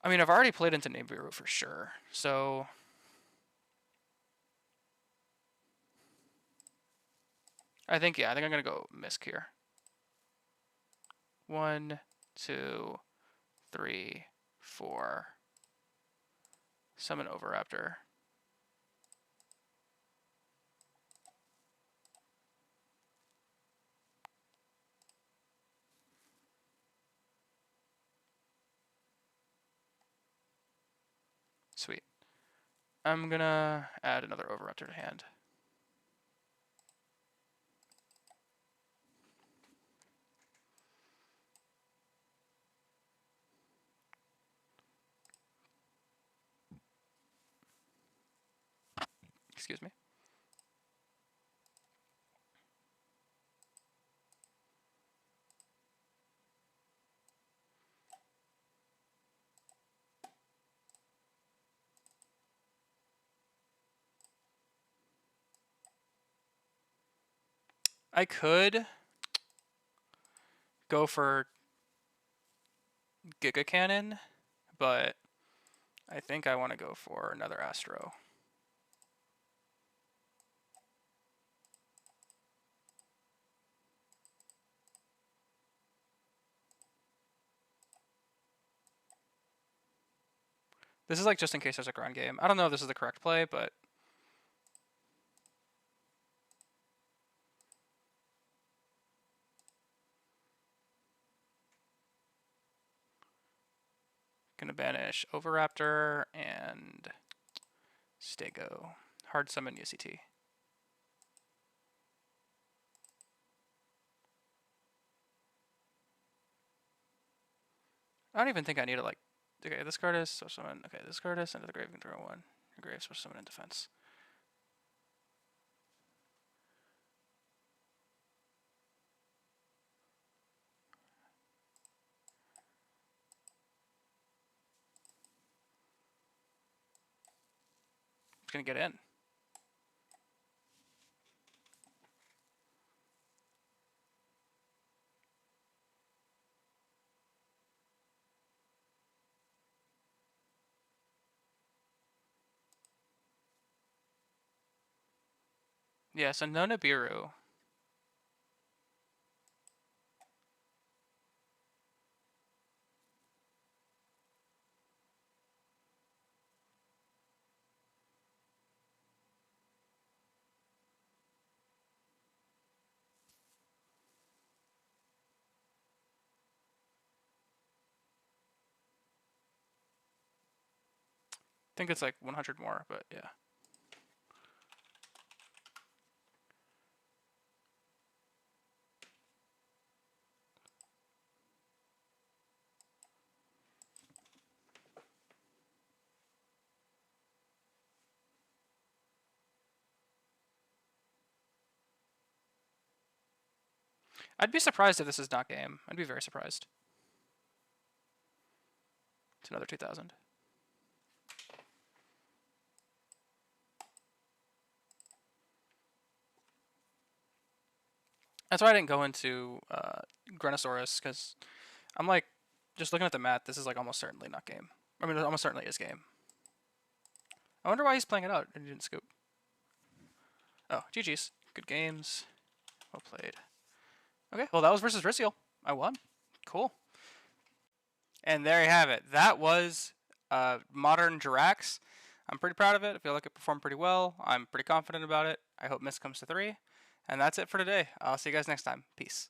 I mean, I've already played into Nibiru for sure, so I think yeah, I think I'm gonna go Misk here. 1, 2, 3, 4. Summon Overraptor. Sweet. I'm gonna add another Overraptor to hand. Excuse me. I could go for Giga Cannon, but I think I want to go for another Astro. This is like just in case there's a ground game. I don't know if this is the correct play, but gonna banish Overraptor and Stego. Hard summon UCT. I don't even think I need to like. Okay, this card is special summon. Okay, this card is into the grave. You can throw one. Your grave special summon in defense. It's gonna get in. Yeah, so no Nibiru. I think it's like 100 more, but yeah. I'd be surprised if this is not game. I'd be very surprised. It's another 2,000. That's why I didn't go into Grenosaurus, because I'm like, just looking at the mat, this is like almost certainly not game. I mean, it almost certainly is game. I wonder why he's playing it out and he didn't scoop. Oh, GG's. Good games. Well played. Okay, well, that was versus Ryzeal. I won. Cool. And there you have it. That was modern Jurracs. I'm pretty proud of it. I feel like it performed pretty well. I'm pretty confident about it. I hope Miss comes to 3. And that's it for today. I'll see you guys next time. Peace.